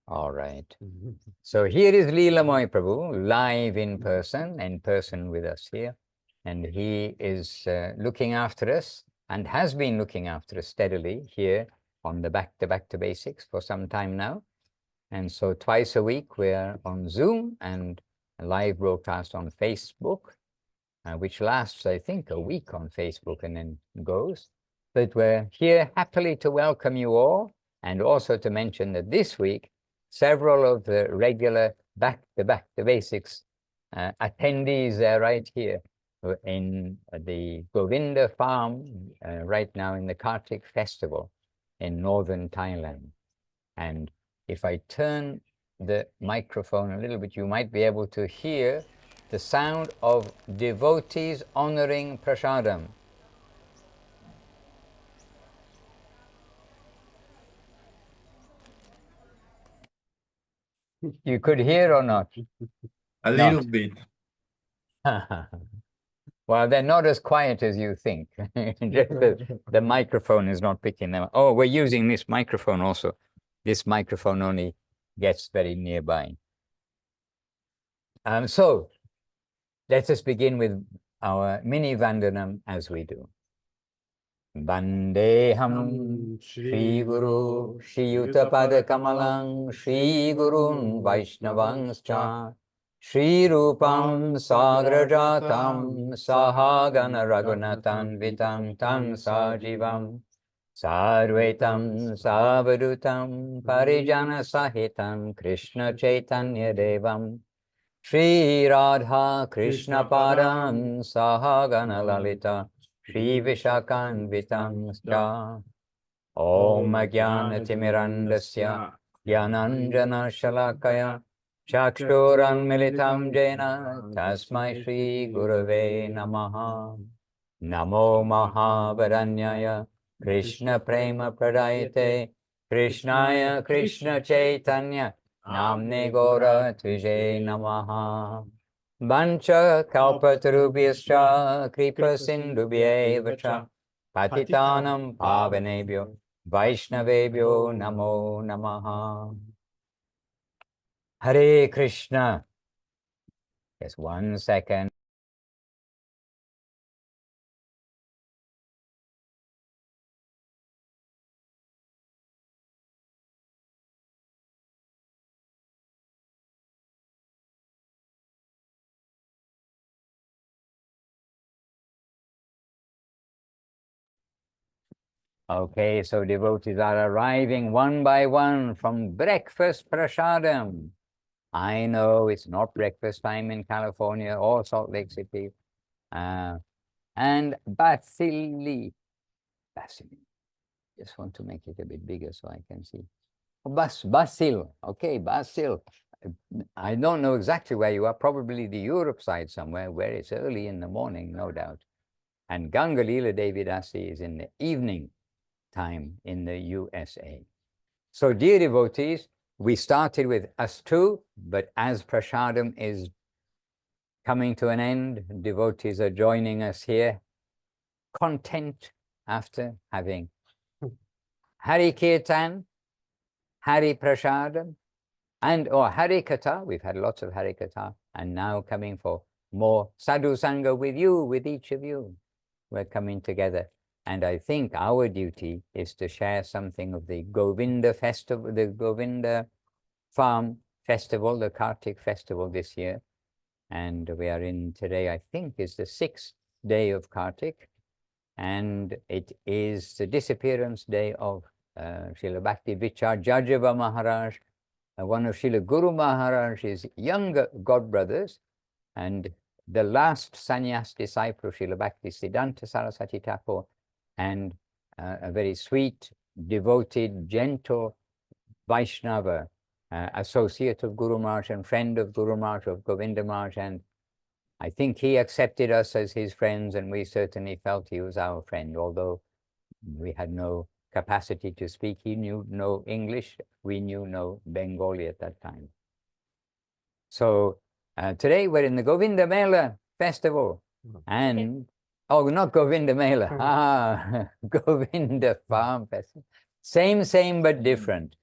All right. So here is Leelamoy Prabhu, live in person with us here. And he is looking after us and has been looking after us steadily here on the Back to Basics for some time now. And so twice a week we're on Zoom and a live broadcast on Facebook, which lasts, I think, a week on Facebook and then goes. But we're here happily to welcome you all, and also to mention that this week, several of the regular Back to Basics attendees are right here in the Govinda farm right now in the Kartik festival in northern Thailand. And if I turn the microphone a little bit, you might be able to hear the sound of devotees honoring prasadam. You could hear or not? A little bit. Well, they're not as quiet as you think. Just the microphone is not picking them up. Oh, we're using this microphone also. This microphone only gets very nearby. So let us begin with our mini Vandanam as we do. Vandeham Shri Guru Shri Yuttapada Kamalang Shri Gurun Vaishnavangscha Shri Rupam Sagrajatam Sahagana Raghunatan Vitam Tam Sajivam Sarvetam Savadutam Parijana Sahitam Krishna Chaitanya Devam Shri Radha Krishna Padam Sahagana Lalita Shri Vishakan Vitamsta Om Jnana Timirandasya Jnananjana Shalakaya Chakshuran Militam Jena Tasmai Shri Gurave Namaha Namo Mahavaranyaya Krishna Prema Pradayate Krishnaya Krishna Chaitanya Namne Gora Tuje Namaha Vancha kalpatarubhyascha kripa sindhubhyevacha patitanam pavanebhyo vaishnavebhyo namo namaha. Hare Krishna. Just 1 second. Okay, so devotees are arriving one by one from breakfast prasadam. I know it's not breakfast time in California or Salt Lake City. And Basili. Just want to make it a bit bigger so I can see. Basil. Okay, Basil. I don't know exactly where you are, probably the Europe side somewhere where it's early in the morning, no doubt. And Gangalila Devidasi is in the evening time in the USA. So dear devotees, we started with us two, but as prasadam is coming to an end, devotees are joining us here, content after having Hari Kirtan, Hari Prasadam, and Hari Katha. We've had lots of Hari Katha, and now coming for more Sadhu Sangha with you, with each of you. We're coming together. And I think our duty is to share something of the Govinda festival, the Govinda farm festival, the Kartik festival this year. And we are in today, I think, is the 6th day of Kartik. And it is the disappearance day of Srila Bhakti Vichar Jajavar Maharaj, one of Srila Guru Maharaj's younger godbrothers, and the last sannyas disciple of Srila Bhakti Siddhanta Saraswati Thakur, and a very sweet, devoted, gentle Vaishnava, associate of Guru Maharaj and friend of Guru Maharaj, of Govinda Maharaj. And I think he accepted us as his friends, and we certainly felt he was our friend, although we had no capacity to speak. He knew no English, we knew no Bengali at that time. So today we're in the Govinda Mela festival, and oh, not Govinda Mela, Govinda Farm Festival. Same, but different.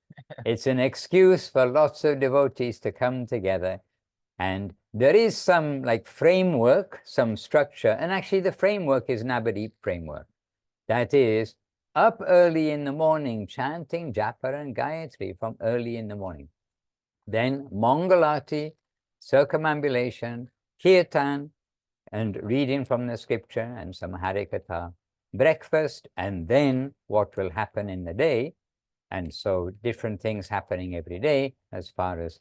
It's an excuse for lots of devotees to come together. And there is some like framework, some structure. And actually the framework is Nabadwip framework. That is, up early in the morning, chanting japa and Gayatri from early in the morning. Then mangal arti, circumambulation, kirtan, and reading from the scripture and some Hari Katha, breakfast, and then what will happen in the day. And so different things happening every day as far as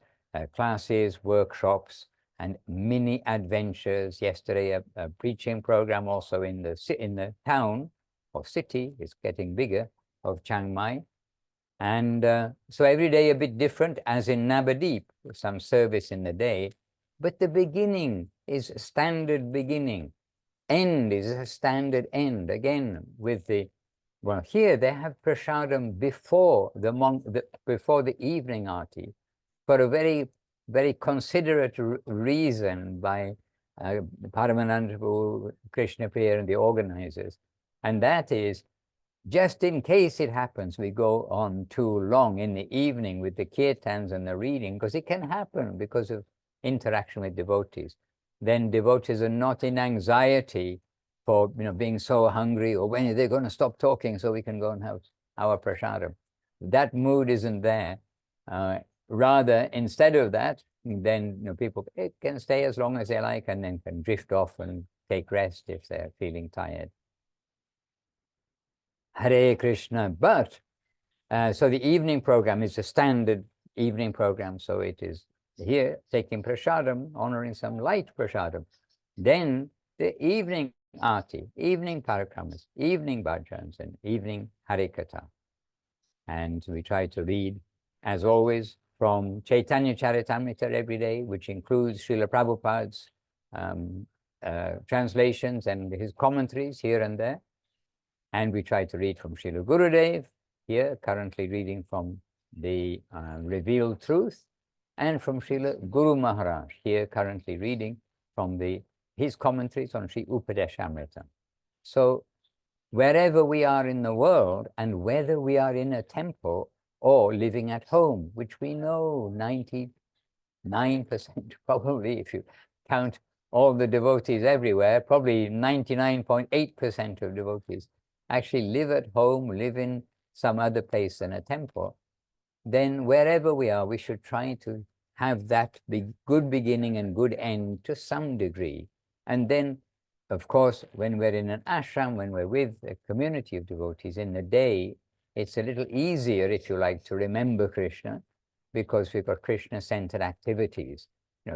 classes, workshops, and mini adventures. Yesterday, a preaching program also in the town or city, is getting bigger, of Chiang Mai. And so every day a bit different, as in Nabadwip, some service in the day. But the beginning is a standard beginning. End is a standard end. Again, with the, well, here they have prasadam before the evening arti, for a very, very considerate reason by Paramananda Krishna Priya and the organizers. And that is, just in case it happens, we go on too long in the evening with the kirtans and the reading, because it can happen because of interaction with devotees. Then devotees are not in anxiety for being so hungry, or when are they going to stop talking so we can go and have our prasadam. That mood isn't there. Rather, instead of that, then people can stay as long as they like and then can drift off and take rest if they're feeling tired. Hare Krishna. But so the evening program is a standard evening program. So it is here taking prasadam, honoring some light prasadam. Then the evening arti, evening parikramas, evening bhajans, and evening Hari Katha. And we try to read, as always, from Chaitanya Charitamrita every day, which includes Srila Prabhupada's translations and his commentaries here and there. And we try to read from Srila Gurudev, here currently reading from the Revealed Truth, and from Srila Guru Maharaj, here currently reading from his commentaries on Sri Upadeshamrita. So wherever we are in the world, and whether we are in a temple or living at home, which we know 99% probably, if you count all the devotees everywhere, probably 99.8% of devotees actually live at home, live in some other place than a temple. Then wherever we are, we should try to have that good beginning and good end to some degree. And then, of course, when we're in an ashram, when we're with a community of devotees in the day, it's a little easier, if you like, to remember Krishna, because we've got Krishna-centered activities,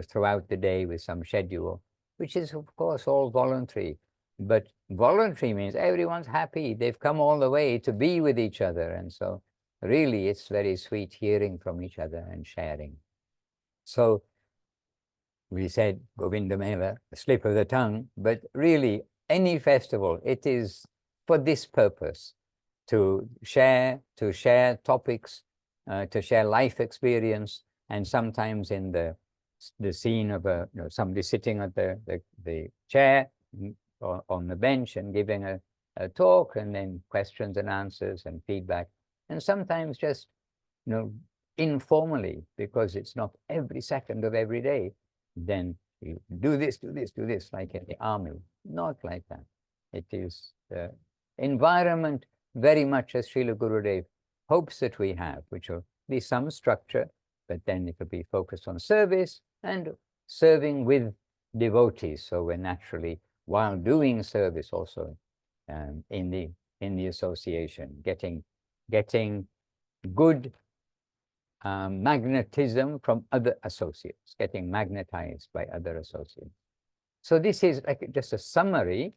throughout the day with some schedule, which is, of course, all voluntary. But voluntary means everyone's happy. They've come all the way to be with each other. And so really, it's very sweet hearing from each other and sharing. So we said Govinda Mela, a slip of the tongue, but really any festival, it is for this purpose, to share topics, to share life experience, and sometimes in the scene of somebody sitting at the chair or on the bench and giving a talk, and then questions and answers and feedback, and sometimes just informally, because it's not every second of every day. Then you do this, like in the army. Not like that. It is the environment very much as Srila Gurudev hopes that we have, which will be some structure, but then it will be focused on service and serving with devotees. So we're naturally, while doing service, also in the association, getting good magnetism from other associates, getting magnetized by other associates. So this is like just a summary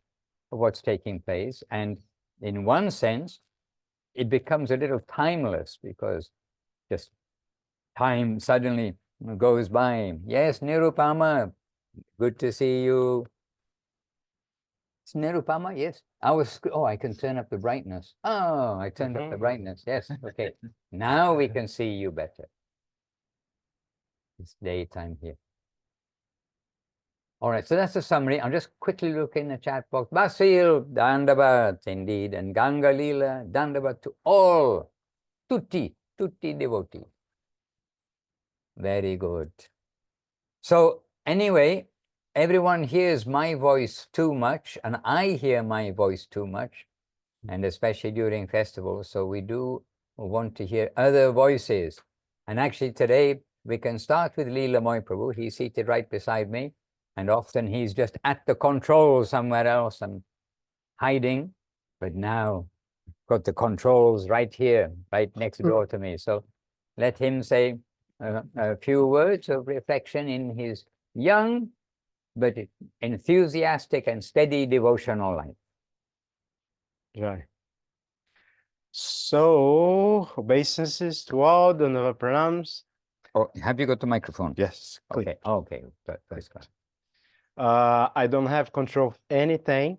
of what's taking place. And in one sense, it becomes a little timeless, because just time suddenly goes by. Yes, Nirupama, good to see you. It's Nirupama, yes. I can turn up the brightness. Oh, I turned up the brightness. Yes, okay. Now we can see you better. It's daytime here. All right, so that's the summary. I'll just quickly look in the chat box. Basil, Dandabat, indeed, and Gangalila, Dandabat to all tutti devotee. Very good. So anyway, everyone hears my voice too much, and I hear my voice too much, and especially during festivals. So we do want to hear other voices. And actually today we can start with Leela Moy Prabhu. He's seated right beside me, and often he's just at the controls somewhere else and hiding. But now got the controls right here, right next door to me. So let him say a few words of reflection in his young but enthusiastic and steady devotional life. Right. So, obeisances to all the Navapranams. Oh, have you got the microphone? Yes. Okay. Okay. First class. I don't have control of anything.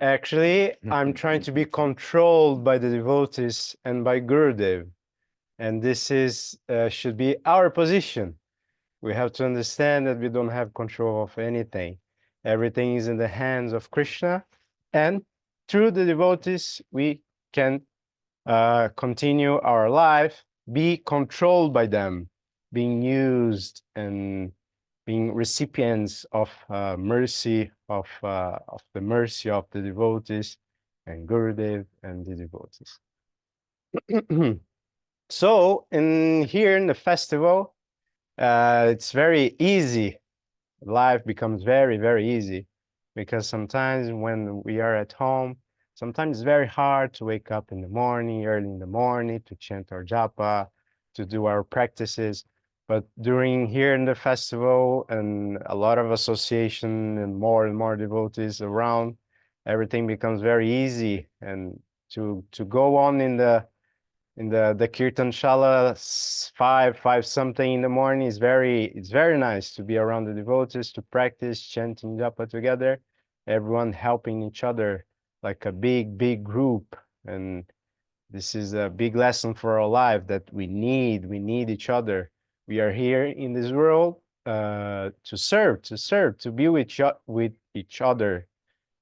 Actually, I'm trying to be controlled by the devotees and by Gurudev. And this is should be our position. We have to understand that we don't have control of anything. Everything is in the hands of Krishna. And through the devotees, we can continue our life, be controlled by them, being used and being recipients of mercy, of the mercy of the devotees and Gurudev and the devotees. So here in the festival, it's very easy. Life becomes very, very easy, because sometimes when we are at home, sometimes it's very hard to wake up in the morning, early in the morning, to chant our japa, to do our practices. But during here in the festival and a lot of association and more devotees around, everything becomes very easy. And to go on in the kirtan shala 5 something in the morning is it's very nice to be around the devotees, to practice chanting japa together, everyone helping each other like a big group. And this is a big lesson for our life, that we need each other. We are here in this world to serve, to be with each other.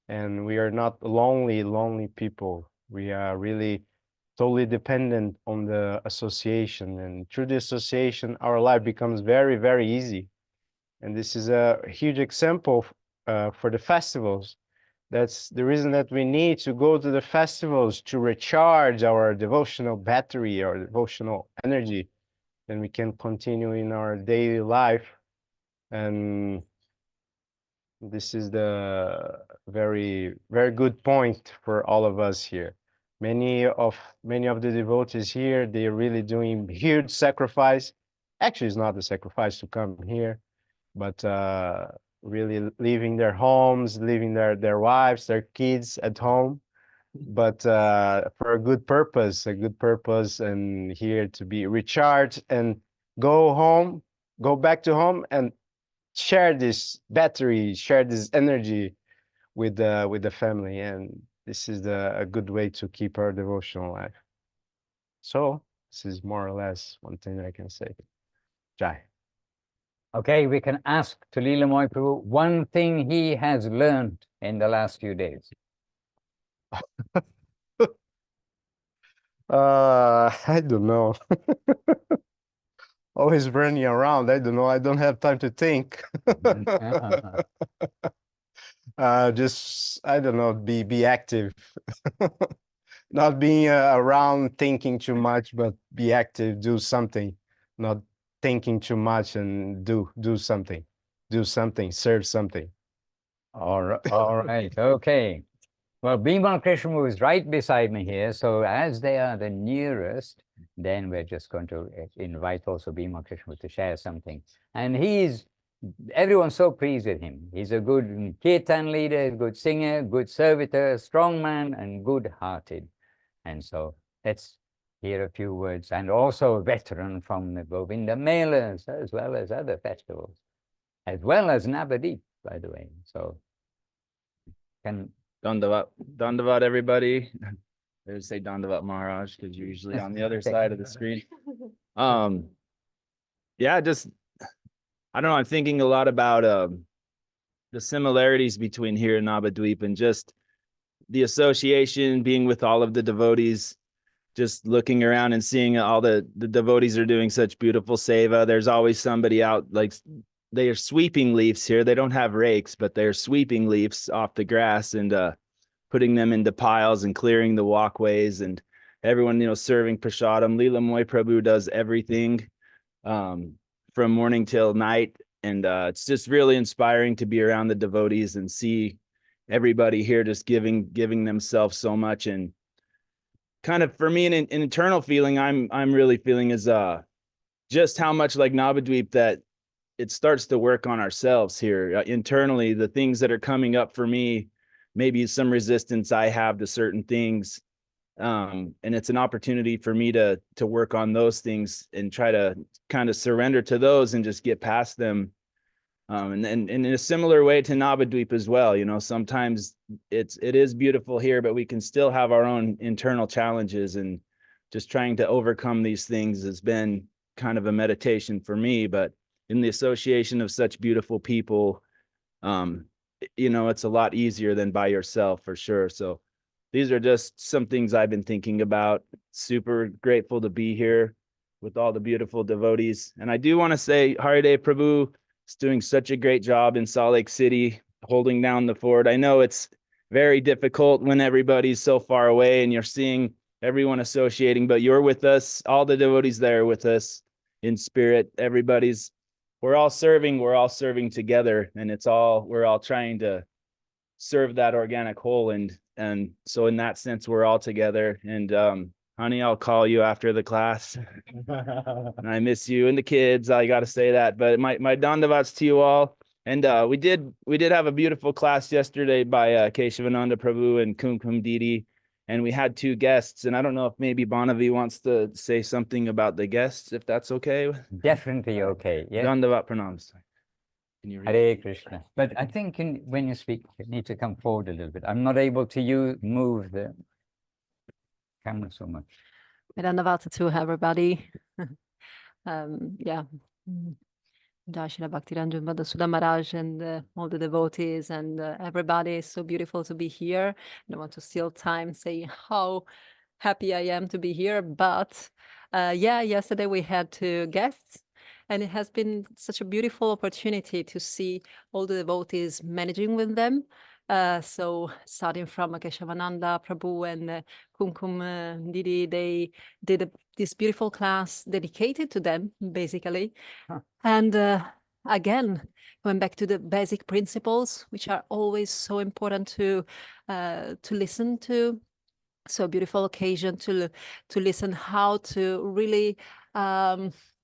And we are not lonely people. We are really totally dependent on the association, and through the association our life becomes very, very easy. And this is a huge example for the festivals. That's the reason that we need to go to the festivals, to recharge our devotional battery, our devotional energy, and we can continue in our daily life. And this is the very, very good point for all of us here. Many of the devotees here, they're really doing huge sacrifice. Actually, it's not a sacrifice to come here, but really leaving their homes, leaving their wives, their kids at home, but for a good purpose, and here to be recharged and go back to home and share this battery, share this energy with the family. And this is a good way to keep our devotional life. So this is more or less one thing I can say. Jai. Okay, we can ask to Leela Moy Prabhu one thing he has learned in the last few days. I don't know. Always running around. I don't know. I don't have time to think. Just, I don't know, be active. Not being around thinking too much, but be active, do something. Not thinking too much, and do something. Do something, serve something. All right, okay. Well, Bhima Krishna is right beside me here, so as they are the nearest, then we're just going to invite also Bhima Krishna to share something. And everyone's so pleased with him. He's a good kirtan leader, good singer, good servitor, strong man, and good-hearted. And so let's hear a few words. And also a veteran from the Govinda Melas, as well as other festivals, as well as Nabadwip, by the way. So Dandavat, everybody. I would say Dandavat Maharaj, because you're usually on the other side of the screen. Yeah, just, I don't know, I'm thinking a lot about the similarities between here and Nabadwip, and just the association, being with all of the devotees. just looking around and seeing all the devotees are doing such beautiful seva. There's always somebody out, like they are sweeping leaves here. They don't have rakes, but they're sweeping leaves off the grass and putting them into piles and clearing the walkways, and everyone, you know, serving prasadam. Leela Moy Prabhu does everything from morning till night. And it's just really inspiring to be around the devotees and see everybody here just giving themselves so much. And kind of for me, an internal feeling I'm really feeling is just how much like Nabadwip that it starts to work on ourselves here internally. The things that are coming up for me, maybe some resistance I have to certain things. And it's an opportunity for me to work on those things and try to kind of surrender to those and just get past them. And in a similar way to Nabadwip as well, you know, sometimes it is beautiful here, but we can still have our own internal challenges, and just trying to overcome these things has been kind of a meditation for me. But in the association of such beautiful people, you know, it's a lot easier than by yourself for sure. So these are just some things I've been thinking about. Super grateful to be here with all the beautiful devotees. And I do want to say Haridev Prabhu is doing such a great job in Salt Lake City, holding down the fort. I know it's very difficult when everybody's so far away and you're seeing everyone associating, but you're with us, all the devotees there with us in spirit. We're all serving together, and we're all trying to serve that organic whole. And so in that sense, we're all together. And honey, I'll call you after the class. And I miss you and the kids. I got to say that. But my dandavats to you all. And we did have a beautiful class yesterday by Keshavananda Prabhu and Kumkum Didi. And we had 2 guests. And I don't know if maybe Banavi wants to say something about the guests, if that's okay. Definitely okay. Yeah. Dandavat pranams. Hare Krishna. But I think when you speak, you need to come forward a little bit. I'm not able to move the camera so much. Dandavat to everybody. Yeah. Srila Bhakti Madhusudan Maharaj and all the devotees and everybody. It's so beautiful to be here. I don't want to steal time, say how happy I am to be here. But yeah, yesterday we had 2 guests. And it has been such a beautiful opportunity to see all the devotees managing with them. So starting from Keshavananda Prabhu and Kumkum Didi, they did this beautiful class dedicated to them, basically. Huh. And again, going back to the basic principles, which are always so important to listen to. So beautiful occasion to listen how to really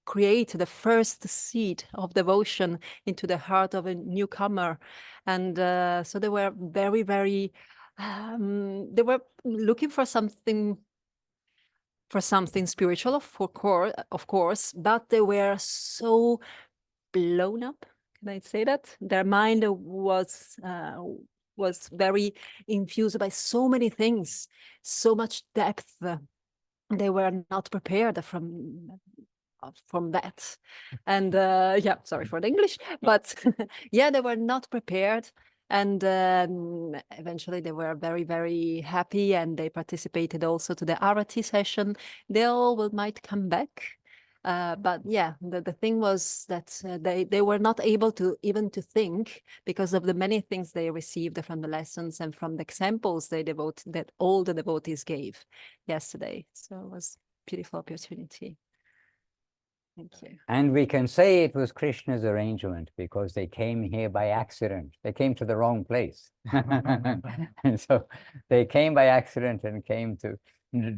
create the first seed of devotion into the heart of a newcomer. And so they were very, very, they were looking for something spiritual, of course, but they were so blown up. Can I say that? Their mind was very infused by so many things, so much depth. They were not prepared from that. And yeah, sorry for the English, but yeah, they were not prepared. And eventually they were very, very happy, and they participated also to the arti session. They all might come back. But yeah, the thing was that they were not able to even to think, because of the many things they received from the lessons and from the examples that all the devotees gave yesterday. So it was a beautiful opportunity. Thank you. And we can say it was Krishna's arrangement, because they came here by accident. They came to the wrong place. And so they came by accident and came to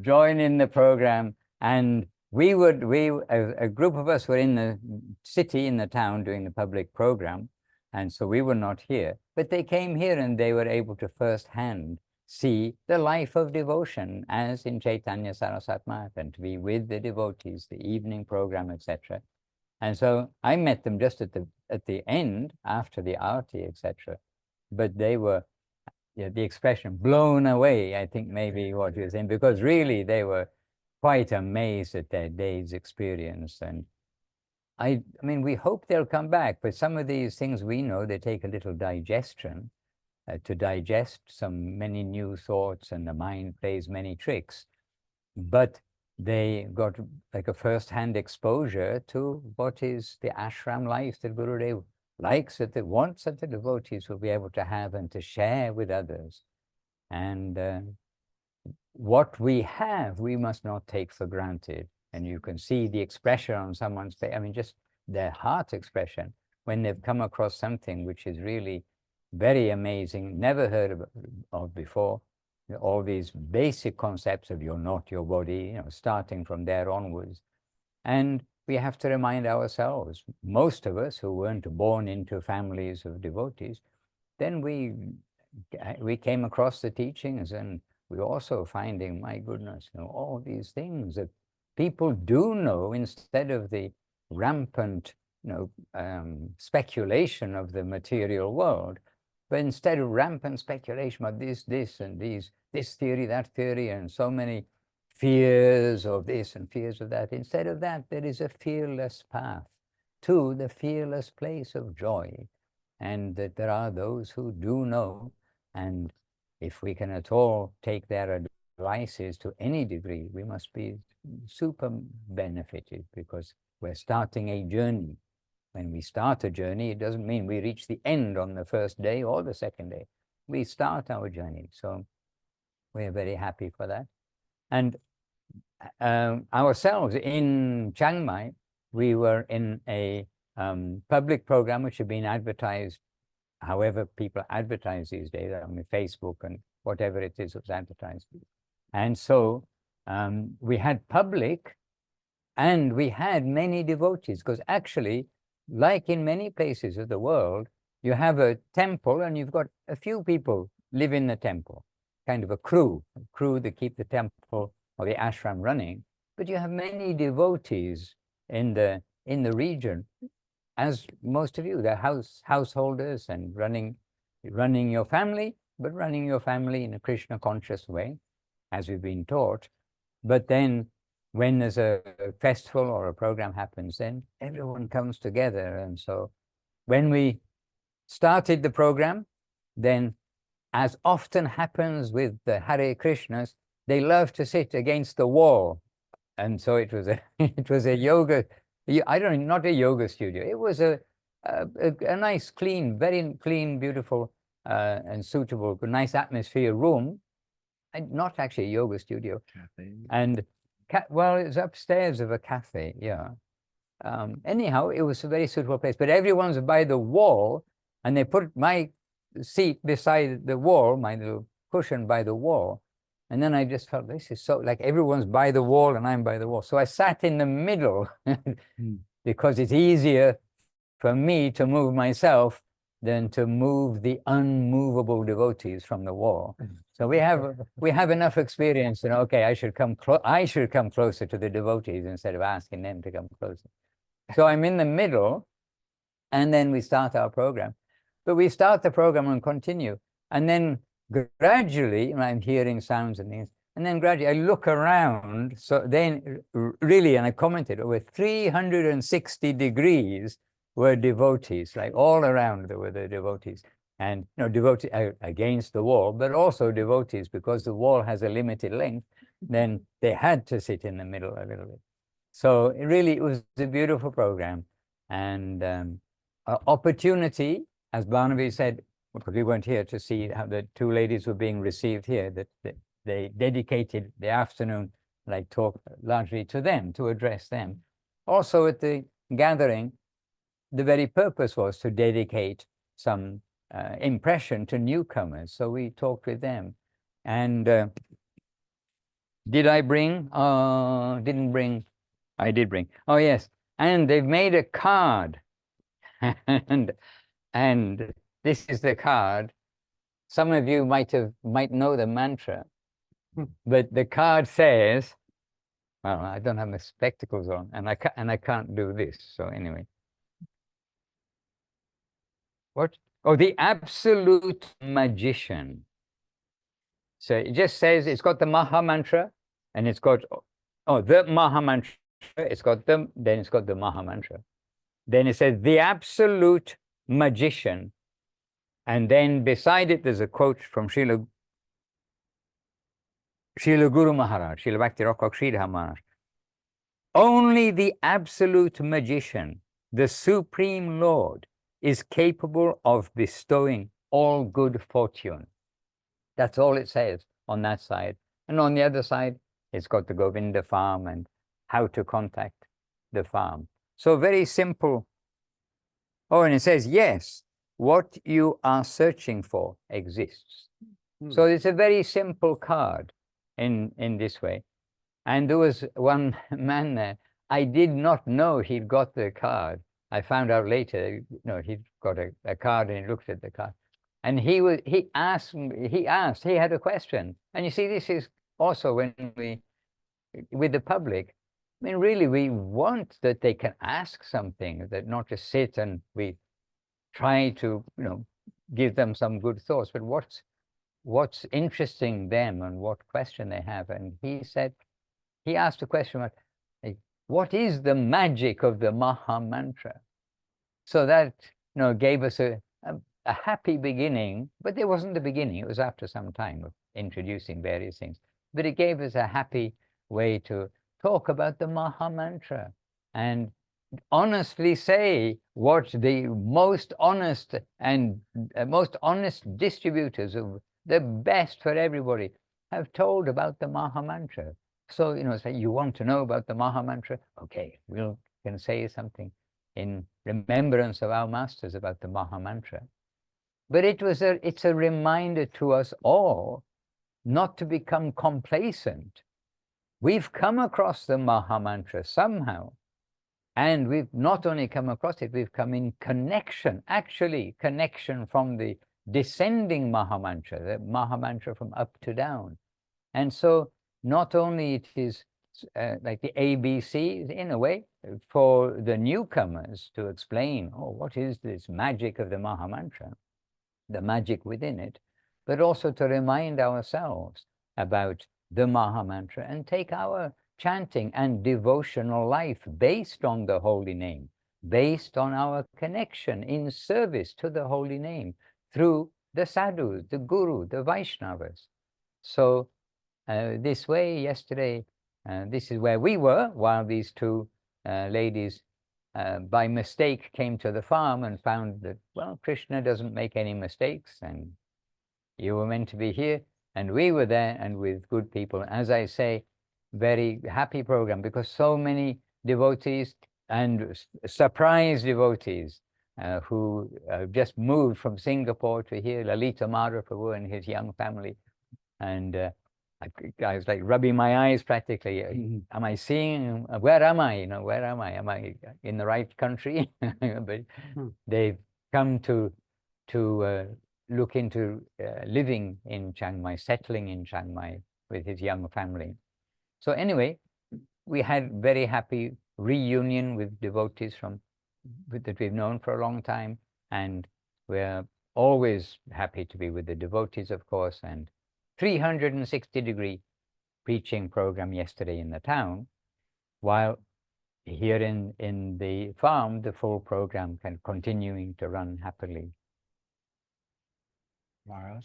join in the program. And a group of us were in the city, in the town, doing the public program. And so we were not here. But they came here and they were able to firsthand see the life of devotion as in Chaitanya Saraswati Math, and to be with the devotees, the evening program, etc. And so I met them just at the end, after the arti, etc. But they were, the expression, blown away, I think maybe what you're saying, because really they were quite amazed at their day's experience. And I mean, we hope they'll come back, but some of these things we know, they take a little digestion. To digest many new thoughts, and the mind plays many tricks. but they got like a first-hand exposure to what is the ashram life that Gurudev likes, that it wants that the devotees will be able to have and to share with others. And what we have, we must not take for granted. And you can see the expression on someone's face, I mean, just their heart expression when they've come across something which is really very amazing, never heard of before. All these basic concepts of you're not your body, starting from there onwards. And we have to remind ourselves, most of us who weren't born into families of devotees, then we came across the teachings, and we're also finding, my goodness, all these things that people do know, instead of the rampant speculation of the material world. But instead of rampant speculation about this and this theory, that theory, and so many fears of this and fears of that, instead of that, there is a fearless path to the fearless place of joy. And that there are those who do know, and if we can at all take their advices to any degree, we must be super benefited, because we're starting a journey. When we start a journey, it doesn't mean we reach the end on the first day or the second day. We start our journey. So we're very happy for that. And ourselves in Chiang Mai, we were in a public program which had been advertised, however people advertise these days, I mean, Facebook and whatever it is was advertised. And so we had public, and we had many devotees, because actually, like in many places of the world, you have a temple and you've got a few people live in the temple, kind of a crew that keep the temple or the ashram running. But you have many devotees in the region, as most of you, they're householders and running your family, but running your family in a Krishna conscious way, as we've been taught. But then when there's a festival or a program happens, then everyone comes together. And so when we started the program, then, as often happens with the Hare Krishnas, they love to sit against the wall. And so it was a yoga, not a yoga studio. It was a nice, clean, very clean, beautiful, and suitable, nice atmosphere room. And not actually a yoga studio. Cafe. And well, it was upstairs of a cafe, yeah. Anyhow, it was a very suitable place, but everyone's by the wall, and they put my seat beside the wall, my little cushion by the wall. And then I just felt, this is so, like everyone's by the wall and I'm by the wall. So I sat in the middle because it's easier for me to move myself than to move the unmovable devotees from the wall. So we have enough experience, okay, I should come closer to the devotees instead of asking them to come closer. So I'm in the middle, and then we start our program. But we start the program and continue. And then gradually, I'm hearing sounds and things, and then gradually I look around. So then really, and I commented, over 360 degrees were devotees, like all around there were the devotees. And devotees against the wall, but also devotees, because the wall has a limited length, then they had to sit in the middle a little bit. So it was a beautiful program. And opportunity, as Barnaby said, because we weren't here to see how the two ladies were being received here, that they dedicated the afternoon, like talk largely to them, to address them. Also at the gathering, the very purpose was to dedicate some impression to newcomers. So we talked with them. And did I bring? Didn't bring. I did bring. Oh, yes. And they've made a card. and this is the card. Some of you might know the mantra, but the card says, well, I don't have my spectacles on, and I can't do this. So anyway. What? Oh, the absolute magician. So it just says, it's got the Maha Mantra, and it's got, the Maha Mantra, then it's got the Maha Mantra. Then it says, the absolute magician. And then beside it, there's a quote from Srila Srila Guru Maharaj, Srila Bhakti Sridhar Maharaj. Only the absolute magician, the Supreme Lord, is capable of bestowing all good fortune. That's all it says on that side. And on the other side, it's got the Govinda farm and how to contact the farm. So very simple. Oh, and it says, yes, what you are searching for exists. So it's a very simple card in this way. And there was one man there, I did not know he'd got the card. I found out later, he'd got a card and he looked at the card. And he had a question. And you see, this is also when with the public, I mean, really, we want that they can ask something, that not just sit and we try to, give them some good thoughts, but what's interesting them and what question they have. And he asked a question about, what is the magic of the Maha Mantra? So that, gave us a happy beginning, but it wasn't the beginning. It was after some time of introducing various things. But it gave us a happy way to talk about the Maha Mantra and honestly say what the most honest and most honest distributors of the best for everybody have told about the Maha Mantra. So, say you want to know about the Maha Mantra? Okay, we can say something in remembrance of our masters about the Maha Mantra. But it's a reminder to us all not to become complacent. We've come across the Maha Mantra somehow, and we've not only come across it, we've come in connection, actually connection from the descending Maha Mantra, the Maha Mantra from up to down. And so not only it is like the ABC, in a way, for the newcomers to explain, what is this magic of the Maha Mantra, the magic within it, but also to remind ourselves about the Maha Mantra and take our chanting and devotional life based on the holy name, based on our connection in service to the holy name through the sadhus, the guru, the Vaishnavas. So this way, yesterday, this is where we were while these two ladies by mistake came to the farm and found that, well, Krishna doesn't make any mistakes and you were meant to be here. And we were there and with good people. As I say, very happy program because so many devotees and surprise devotees who just moved from Singapore to here, Lalita Madhaprabhu and his young family. And I was like rubbing my eyes practically. Am I seeing, where am I? Where am I? Am I in the right country? But they've come to look into living in Chiang Mai, settling in Chiang Mai with his young family. So anyway, we had very happy reunion with devotees that we've known for a long time. And we're always happy to be with the devotees, of course, and 360-degree preaching program yesterday in the town, while here in the farm, the full program continuing to run happily. Maharaj?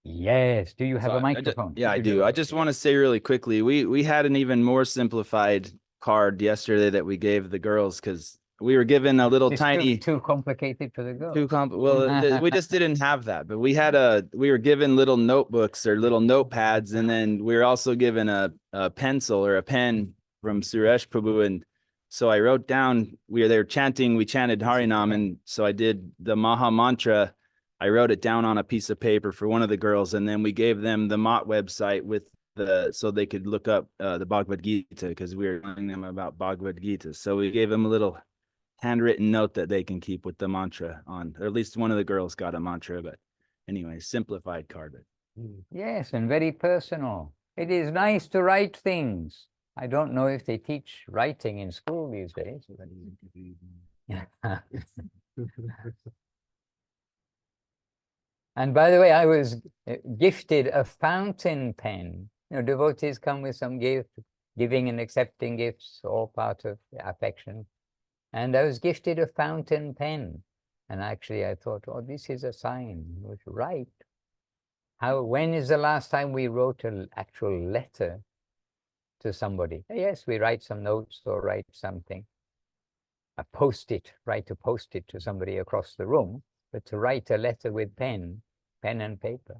Yes. Do you have a microphone? Yeah, I do. I just want to say really quickly, we had an even more simplified card yesterday that we gave the girls because we were given a little tiny too complicated for the girls. Well, we just didn't have that, but we were given little notebooks or little notepads, and then we were also given a pencil or a pen from Suresh Prabhu. And so I wrote down, we were there chanting, we chanted Harinam, and so I did the Maha Mantra. I wrote it down on a piece of paper for one of the girls, and then we gave them the Mott website so they could look up the Bhagavad Gita, because we were telling them about Bhagavad Gita. So we gave them a little handwritten note that they can keep with the mantra on, or at least one of the girls got a mantra, but anyway, simplified card. Yes, and very personal. It is nice to write things. I don't know if they teach writing in school these days. And by the way, I was gifted a fountain pen. Devotees come with some gift, giving and accepting gifts, all part of affection. And I was gifted a fountain pen. And actually I thought, this is a sign. We should write. when is the last time we wrote an actual letter to somebody? Yes, we write some notes or write something. Write a post-it to somebody across the room, but to write a letter with pen and paper.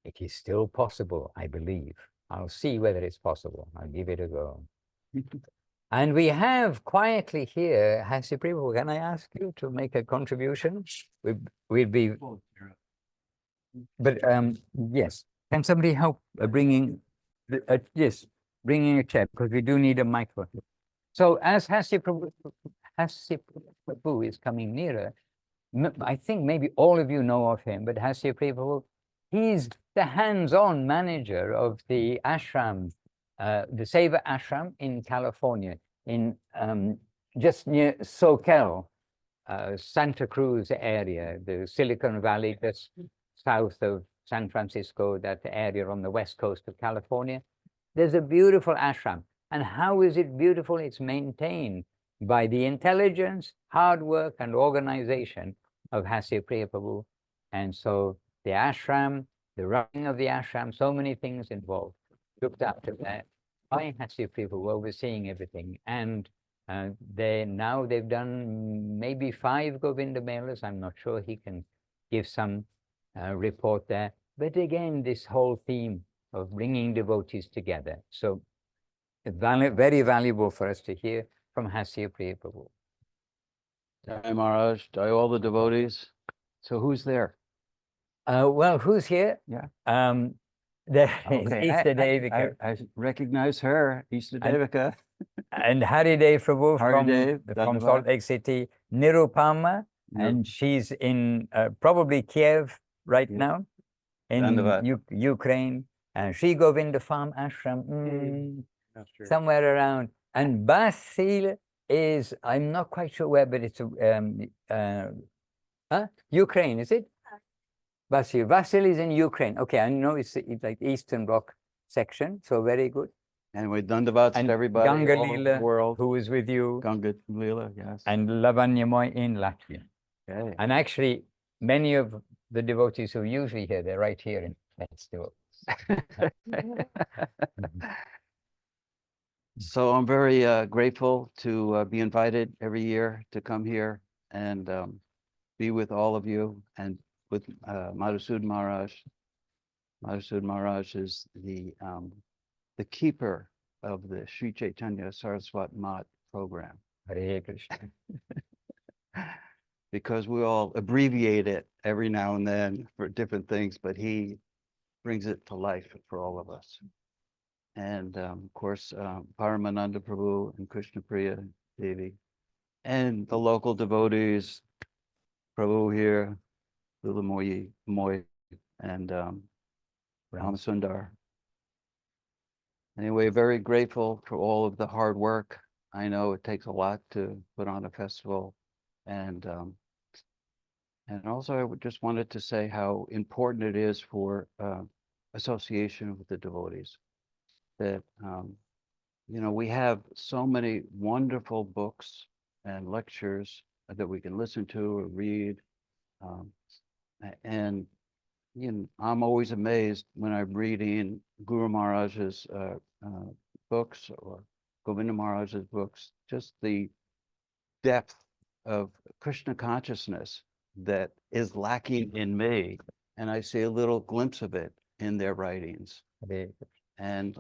It is still possible, I believe. I'll see whether it's possible. I'll give it a go. And we have quietly here, Hasi Prabhu, can I ask you to make a contribution? We'd be, but yes. Can somebody help bringing, yes, bringing a chair, because we do need a microphone. So as Hasi Prabhu is coming nearer, I think maybe all of you know of him, but Hasi Prabhu, he's the hands-on manager of the ashram, the Seva ashram in California, in just near Soquel, Santa Cruz area, the Silicon Valley, just south of San Francisco, that area on the west coast of California. There's a beautiful ashram. And how is it beautiful? It's maintained by the intelligence, hard work, and organization of Hasi Prabhu. And so the ashram, the running of the ashram, so many things involved, looked after that by Hasi Prabhu, overseeing everything. And they've done maybe 5 Govinda Melas. I'm not sure, he can give some report there. But again, this whole theme of bringing devotees together. So very valuable for us to hear from Hasi Prabhu. Jai Maharaj, Jai all the devotees. So who's there? Well, who's here? Yeah. There is Okay, Easter Devika. I recognize her, Easter Devika. And Hari Prabhu Hari Dev, from Jajavar. Salt Lake City, Nirupama, Yeah. and she's in probably Kiev right Yeah. now, in Jajavar. Ukraine, and Sri Govinda Farm Ashram, somewhere around. And Basil is, I'm not quite sure where, but it's Ukraine, is it? Basil is in Ukraine. Okay, I know it's like Eastern Bloc section, so very good. Anyway, Dandavats to And everybody Ganga all over the Leela, world. who is with you, Ganga Leela, yes. and Lavanyamoy in Latvia. Okay. And actually, many of the devotees who are usually here, they're right here in Festival. So I'm very grateful to be invited every year to come here and be with all of you and with Madhusudan Maharaj. Madhusudan Maharaj is the keeper of the Sri Chaitanya Saraswati Mat program. Hare Krishna. Because we all abbreviate it every now and then for different things, but he brings it to life for all of us. And of course, Paramananda Prabhu and Krishna Priya Devi, and the local devotees, Prabhu here, Lula Moy, and Ramasundar. Anyway, very grateful for all of the hard work. I know it takes a lot to put on a festival, and also I just wanted to say how important it is for association with the devotees. That we have so many wonderful books and lectures that we can listen to or read, and I'm always amazed when I'm reading Guru Maharaj's books or Govinda Maharaj's books, just the depth of Krishna consciousness that is lacking in me, and I see a little glimpse of it in their writings. And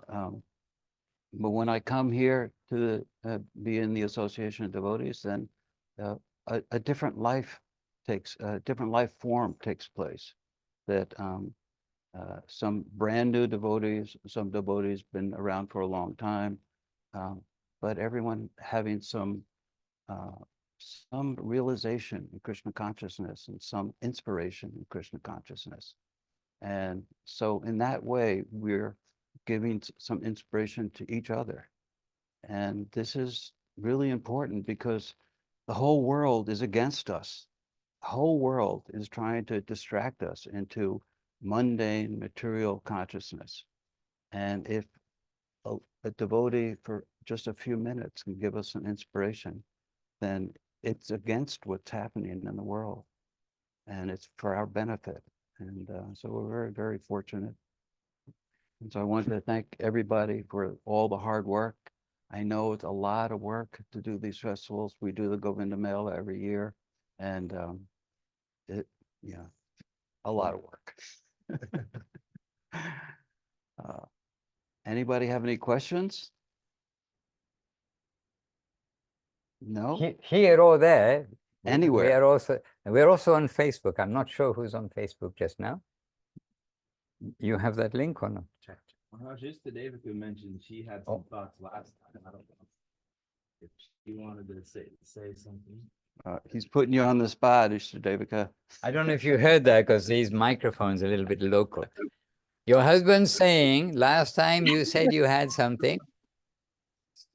but when I come here to be in the Association of Devotees, then a different life form takes place. That some brand new devotees, some devotees been around for a long time, but everyone having some realization in Krishna consciousness and some inspiration in Krishna consciousness. And so in that way, we're giving some inspiration to each other. And this is really important because the whole world is against us. The whole world is trying to distract us into mundane material consciousness. And if a devotee for just a few minutes can give us an inspiration, then it's against what's happening in the world. and it's for our benefit. And so we're very, very fortunate. And so I wanted to thank everybody for all the hard work. I know it's a lot of work to do these festivals. We do the Govinda Mela every year, and a lot of work. Anybody have any questions? No? Here or there. Anywhere. We're also on Facebook. I'm not sure who's on Facebook just now. You have that link or not? Maharaj, just the Devika mentioned she had some thoughts last time. I don't know if she wanted to say something. He's putting you on the spot, Ishta Devika. I don't know if you heard that because these microphones are a little bit local. Your husband's saying last time you said you had something.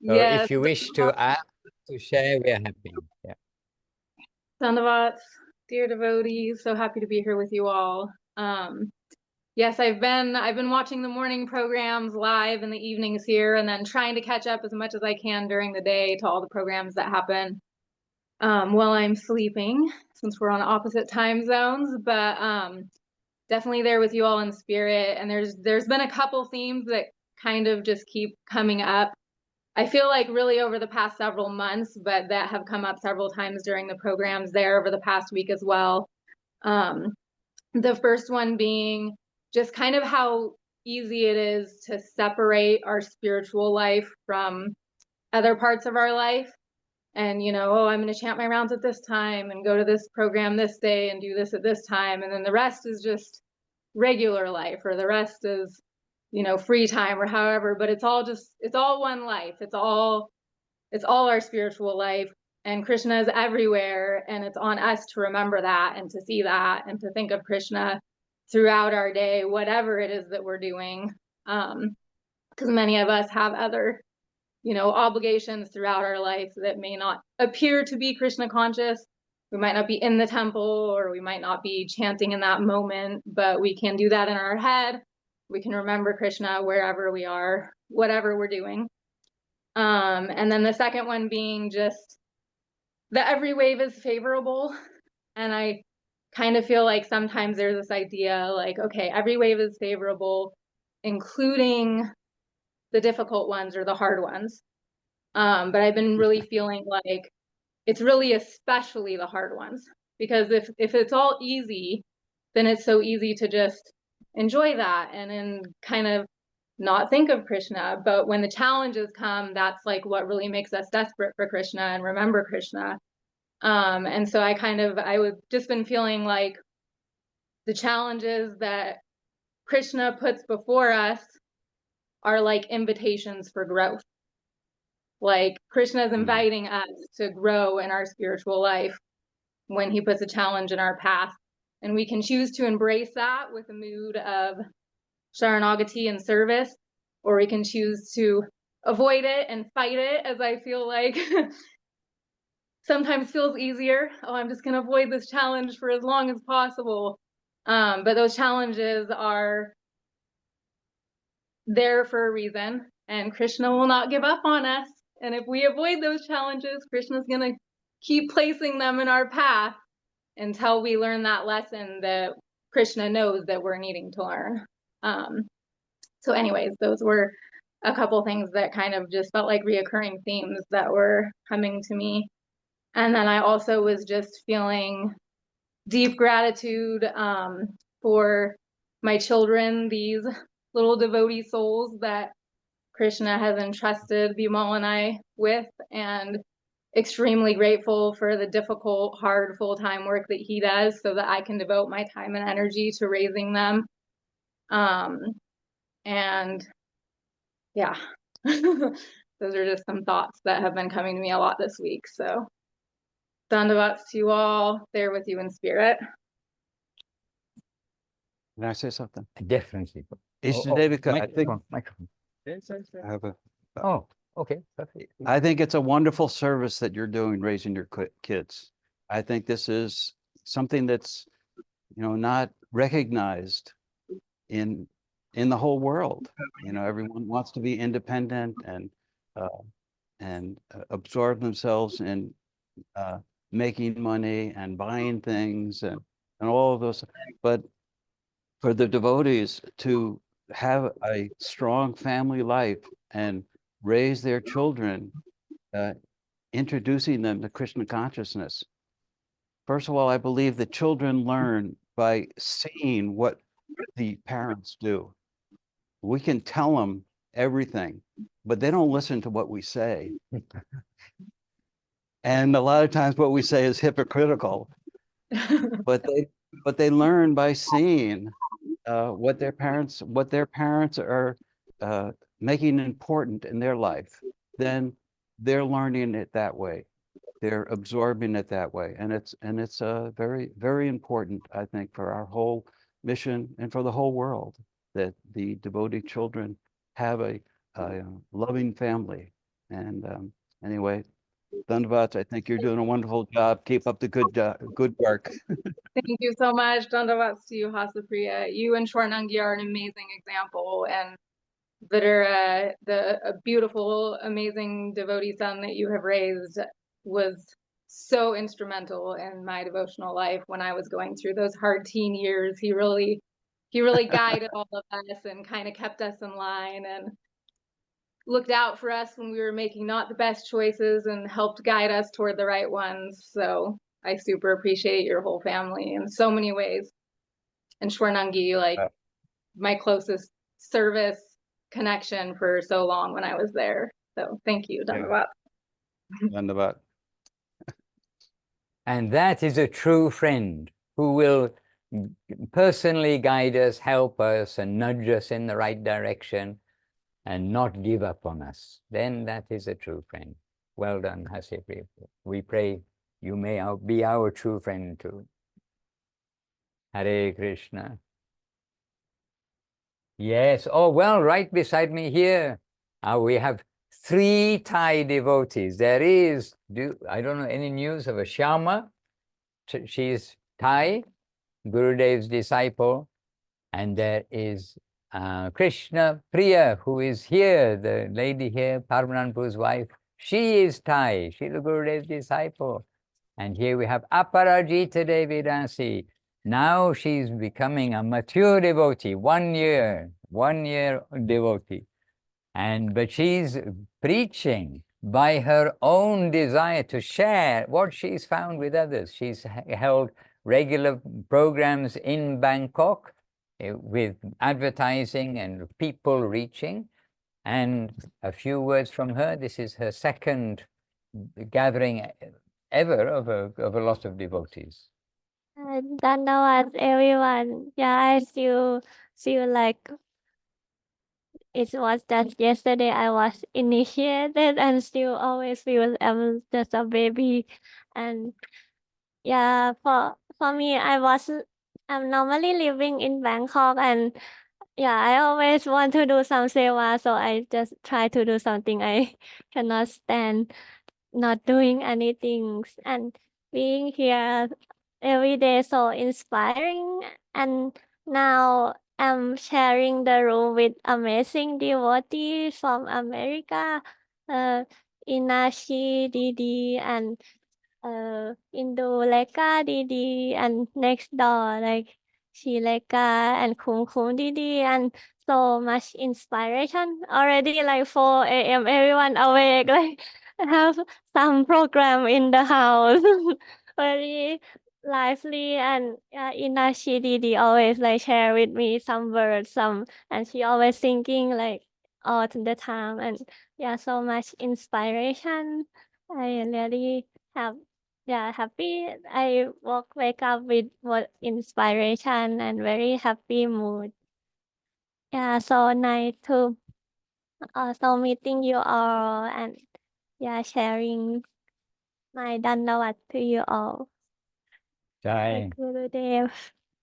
So Yes. if you wish to add, to share, we are happy. Yeah. Dandavats, dear devotees, so happy to be here with you all. Yes, I've been watching the morning programs live in the evenings here, and then trying to catch up as much as I can during the day to all the programs that happen while I'm sleeping, since we're on opposite time zones. But definitely there with you all in spirit. And there's been a couple themes that kind of just keep coming up. I feel like really over the past several months, but that have come up several times during the programs there over the past week as well. The first one being just kind of how easy it is to separate our spiritual life from other parts of our life. And, oh, I'm going to chant my rounds at this time and go to this program this day and do this at this time. And then the rest is just regular life, or the rest is, free time or however, but it's all one life. It's all our spiritual life, and Krishna is everywhere. And it's on us to remember that and to see that and to think of Krishna throughout our day, whatever it is that we're doing. Because many of us have other, obligations throughout our life that may not appear to be Krishna conscious. We might not be in the temple, or we might not be chanting in that moment, but we can do that in our head. We can remember Krishna wherever we are, whatever we're doing. And then the second one being just that every wave is favorable. And I kind of feel like sometimes there's this idea like, okay, every wave is favorable, including the difficult ones or the hard ones. But I've been really feeling like it's really especially the hard ones, because if it's all easy, then it's so easy to just enjoy that and then kind of not think of Krishna. But when the challenges come, that's like what really makes us desperate for Krishna and remember Krishna. And so I've just been feeling like the challenges that Krishna puts before us are like invitations for growth. Like Krishna is inviting us to grow in our spiritual life when he puts a challenge in our path. And we can choose to embrace that with a mood of Sharanagati and service, or we can choose to avoid it and fight it, as I feel like sometimes feels easier. Oh, I'm just going to avoid this challenge for as long as possible. But those challenges are there for a reason, and Krishna will not give up on us. And if we avoid those challenges, Krishna's going to keep placing them in our path until we learn that lesson that Krishna knows that we're needing to learn. So anyways, those were a couple things that kind of just felt like reoccurring themes that were coming to me. And then I also was just feeling deep gratitude for my children, these little devotee souls that Krishna has entrusted Bimal and I with, and extremely grateful for the difficult, hard, full-time work that he does so that I can devote my time and energy to raising them. And yeah, those are just some thoughts that have been coming to me a lot this week. So Dandavats to you all, there with you in spirit. Can I say something? Definitely. Ishta Devika, I think Microphone. I have a. Oh, okay. Perfect. I think it's a wonderful service that you're doing, raising your kids. I think this is something that's, not recognized in the whole world. Everyone wants to be independent and absorb themselves in making money and buying things and and all of those. But for the devotees to have a strong family life and raise their children, introducing them to Krishna consciousness. First of all, I believe that children learn by seeing what the parents do. We can tell them everything, but they don't listen to what we say. And a lot of times what we say is hypocritical, but they learn by seeing what their parents are making important in their life. Then they're learning it that way. They're absorbing it that way, and it's very, very important, I think, for our whole mission and for the whole world, that the devotee children have a loving family. And anyway, Dandavats, I think you're doing a wonderful job. Keep up the good work. Thank you so much. Dandavats to you, Hasapriya. You and Shwarnangi are an amazing example, and Vitar, a beautiful, amazing devotee son that you have raised, was so instrumental in my devotional life when I was going through those hard teen years. He really guided all of us and kind of kept us in line and looked out for us when we were making not the best choices and helped guide us toward the right ones. So I super appreciate your whole family in so many ways. And Shwarnangi, like my closest service connection for so long when I was there. So thank you, Dandavat. Dandavat. And that is a true friend who will personally guide us, help us, and nudge us in the right direction and not give up on us. Then that is a true friend. Well done, Hasapriya. We pray you may be our true friend too. Hare Krishna. Yes. Oh, well, right beside me here, we have 3 Thai devotees. There is, I don't know any news of a Shyama. She's Thai, Gurudev's disciple. And there is Krishna Priya, who is here, the lady here, Parmananpu's wife. She is Thai. She's the Gurudev's disciple. And here we have Aparajita Devi Dasi. Now she's becoming a mature devotee, 1 year devotee. But she's preaching by her own desire to share what she's found with others. She's held regular programs in Bangkok with advertising and people reaching. And a few words from her. This is her second gathering ever of a lot of devotees. Dandavat, everyone. Yeah, I still feel like it was just yesterday I was initiated and still always feel I'm just a baby. And yeah, for me, I'm normally living in Bangkok, and yeah, I always want to do some seva, so I just try to do something I cannot stand not doing anything, and being here every day so inspiring. And now I'm sharing the room with amazing devotees from America, Inashi Didi and Induleka Didi, and next door like Shileka and Kum Didi, and so much inspiration already. Like 4 a.m. everyone awake, like I have some program in the house. Very lively. And Inashi Didi always like share with me some words, and she always thinking like all the time. And yeah, so much inspiration. I really have happy. I wake up with what inspiration and very happy mood. Yeah, so nice to also meeting you all, and sharing my Dandavat to you all. Jai. Gurudev.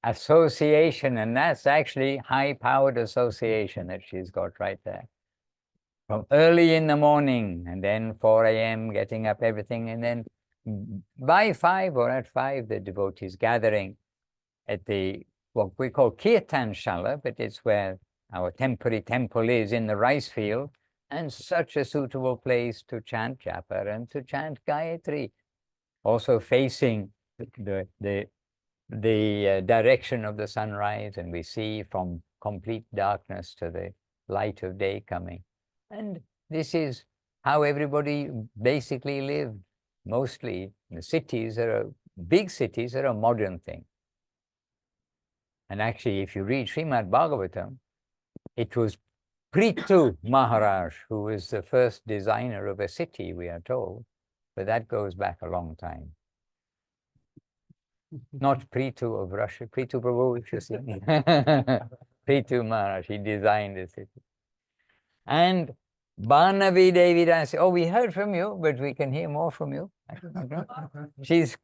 Association, and that's actually high-powered association that she's got right there. From early in the morning, and then 4 a.m. getting up everything, and then by 5 or at 5, the devotees gathering at what we call kirtan shala, but it's where our temporary temple is in the rice field, and such a suitable place to chant japa and to chant Gayatri. Also facing the the direction of the sunrise, and we see from complete darkness to the light of day coming. And this is how everybody basically lived. Mostly the cities big cities are a modern thing. And actually, if you read Srimad Bhagavatam, it was Prithu Maharaj who was the first designer of a city, we are told, but that goes back a long time. Not Prithu of Russia, Prithu Prabhu, if you see. Prithu Maharaj, he designed the city. And Banavi Devi said, oh, we heard from you, but we can hear more from you. She's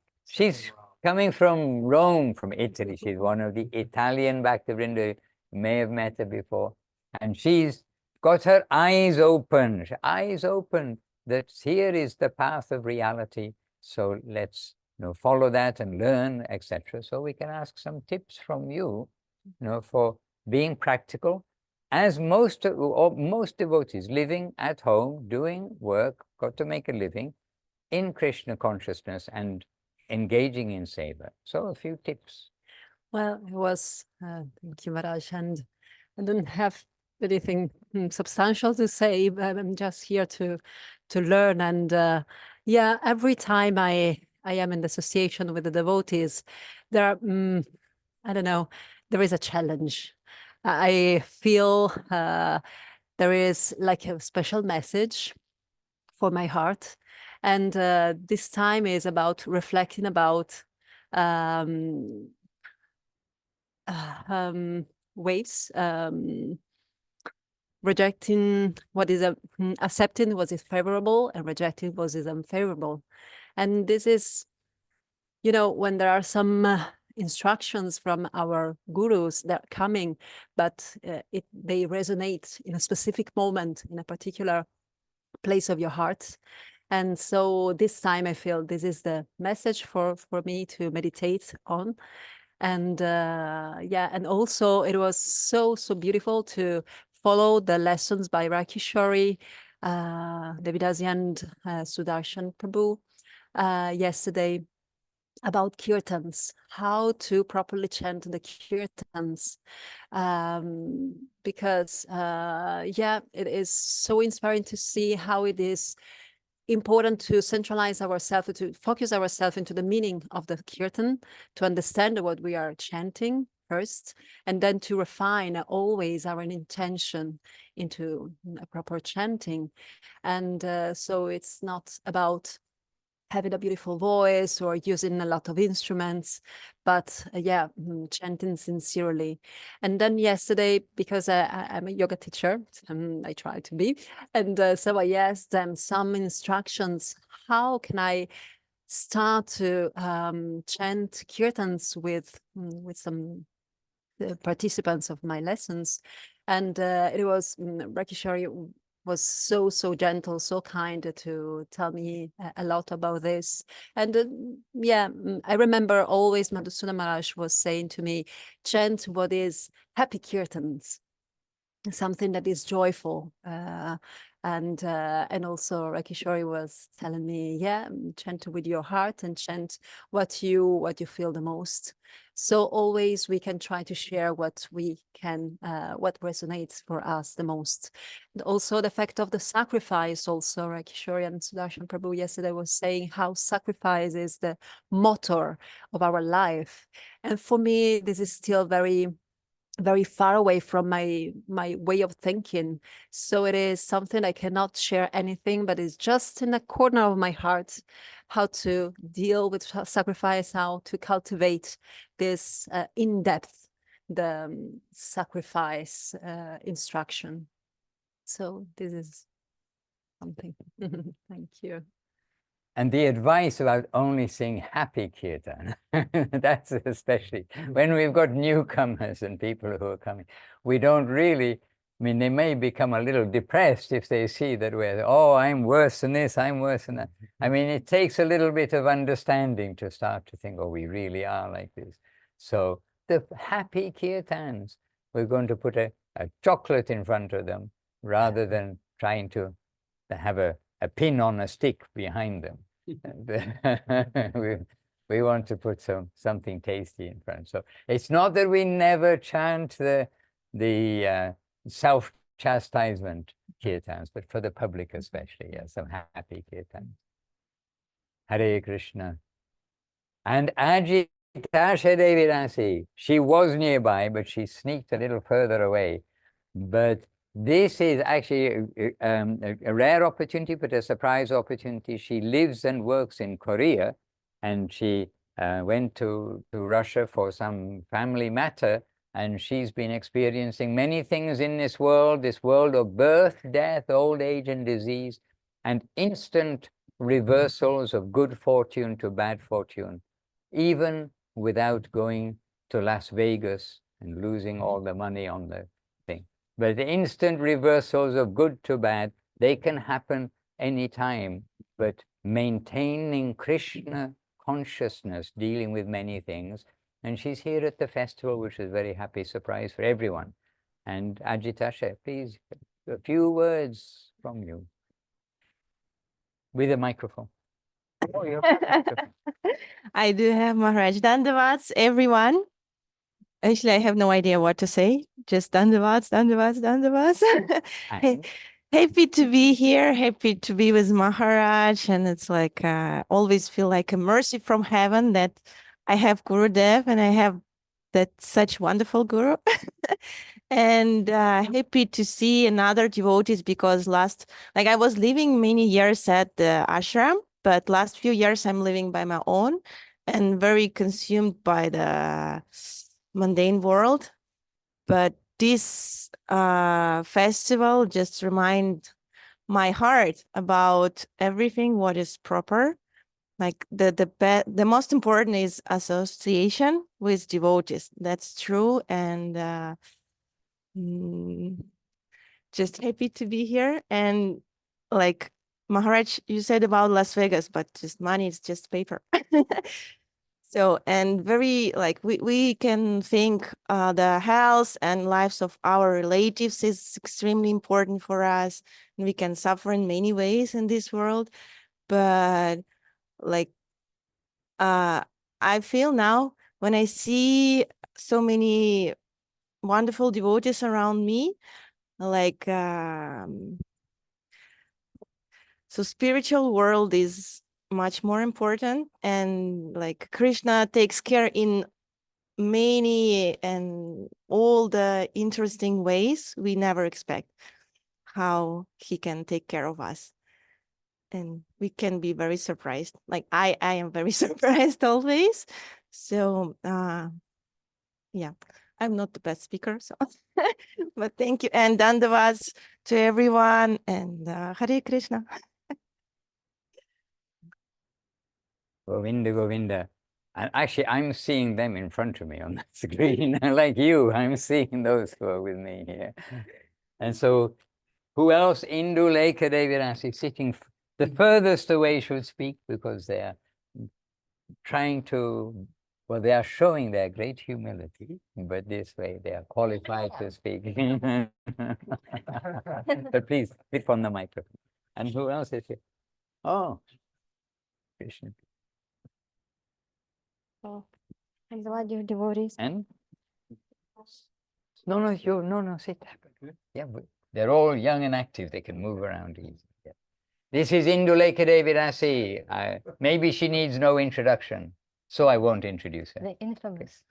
coming from Rome, from Italy. She's one of the Italian Bhaktivinoda. You may have met her before. And she's got her eyes open, that here is the path of reality. So let's follow that and learn, etc. So we can ask some tips from you, for being practical. As most devotees living at home, doing work, got to make a living in Krishna consciousness and engaging in seva. So a few tips. Well, it was, thank you, Maharaj. And I don't have anything substantial to say, but I'm just here to learn. And yeah, every time I am in the association with the devotees, there are, I don't know, there is a challenge. I feel there is like a special message for my heart. And this time is about reflecting about ways, rejecting what is accepting what is favorable and rejecting what is unfavorable. And this is, when there are some instructions from our gurus that are coming, but they resonate in a specific moment, in a particular place of your heart. And so this time I feel this is the message for me to meditate on. And yeah, and also it was so beautiful to follow the lessons by Rakishori, Devidasi and Sudarshan Prabhu yesterday about kirtans, how to properly chant the kirtans, because yeah, it is so inspiring to see how it is important to centralize ourselves, to focus ourselves into the meaning of the kirtan, to understand what we are chanting first, and then to refine always our intention into a proper chanting. And so it's not about having a beautiful voice or using a lot of instruments, but yeah, chanting sincerely. And then yesterday, because I'm a yoga teacher, I try to be, and so I asked them some instructions. How can I start to chant kirtans with some participants of my lessons? And it was Rakishori was so gentle, so kind to tell me a lot about this. And yeah, I remember always Madhusudan Maharaj was saying to me, chant what is happy kirtans, something that is joyful. And also Rakishori was telling me, yeah, chant with your heart and chant what you feel the most. So always we can try to share what we can, what resonates for us the most. And also the fact of the sacrifice, also Rakishori and Sudarshan Prabhu yesterday was saying how sacrifice is the motor of our life. And for me, this is still very far away from my way of thinking. So it is something I cannot share anything, but it's just in a corner of my heart, how to deal with sacrifice, how to cultivate this in-depth, the sacrifice instruction. So this is something. Thank you. And the advice about only sing happy kirtan, that's especially when we've got newcomers and people who are coming. We don't really, I mean, they may become a little depressed if they see that we're, oh, I'm worse than this, I'm worse than that. I mean, it takes a little bit of understanding to start to think, oh, we really are like this. So the happy kirtans, we're going to put a chocolate in front of them rather than trying to have a pin on a stick behind them. We want to put something tasty in front. So it's not that we never chant the self-chastisement kirtans, but for the public especially, yeah, some happy kirtans. Hare Krishna. And Ajitasha Devirasi, she was nearby, but she sneaked a little further away. But this is actually a rare opportunity, but a surprise opportunity. She lives and works in Korea, and she went to Russia for some family matter, and she's been experiencing many things in this world of birth, death, old age, and disease, and instant reversals of good fortune to bad fortune, even without going to Las Vegas and losing all the money on the thing. But the instant reversals of good to bad, they can happen anytime, but maintaining Krishna consciousness, dealing with many things. And she's here at the festival, which is a very happy surprise for everyone. And Ajitasha, please, a few words from you. With a microphone. Oh, you have a microphone. I do have Maharaj. Dandavats, everyone. Actually, I have no idea what to say. Just dandavats, dandavats, dandavats. And Happy to be here. Happy to be with Maharaj. And it's like, always feel like a mercy from heaven that I have Gurudev and I have that such wonderful Guru. And happy to see another devotees because I was living many years at the ashram, but last few years I'm living by my own and very consumed by the mundane world. But this festival just remind my heart about everything what is proper. Like the most important is association with devotees. That's true. And just happy to be here. And like Maharaj, you said about Las Vegas, but just money is just paper. So, and very like we can think the health and lives of our relatives is extremely important for us. And we can suffer in many ways in this world. But like, I feel now when I see so many wonderful devotees around me, like, so spiritual world is much more important, and like Krishna takes care in many and all the interesting ways we never expect how he can take care of us. And we can be very surprised. Like I am very surprised always. So yeah, I'm not the best speaker, so but thank you. And dandavats to everyone, and Hare Krishna. Govinda, Govinda. And actually, I'm seeing them in front of me on the screen. Like you, I'm seeing those who are with me here. And so, who else? Indulekha Devirasi, sitting the furthest away should speak because they are trying to, well, they are showing their great humility, but this way they are qualified to speak. But please, click on the microphone. And who else is here? Oh, Krishna. Oh, I'm glad you're devotees. And no, sit. Yeah, but they're all young and active. They can move around easily. Yeah. This is Indulekha Devirasi. Maybe she needs no introduction, so I won't introduce her. The infamous.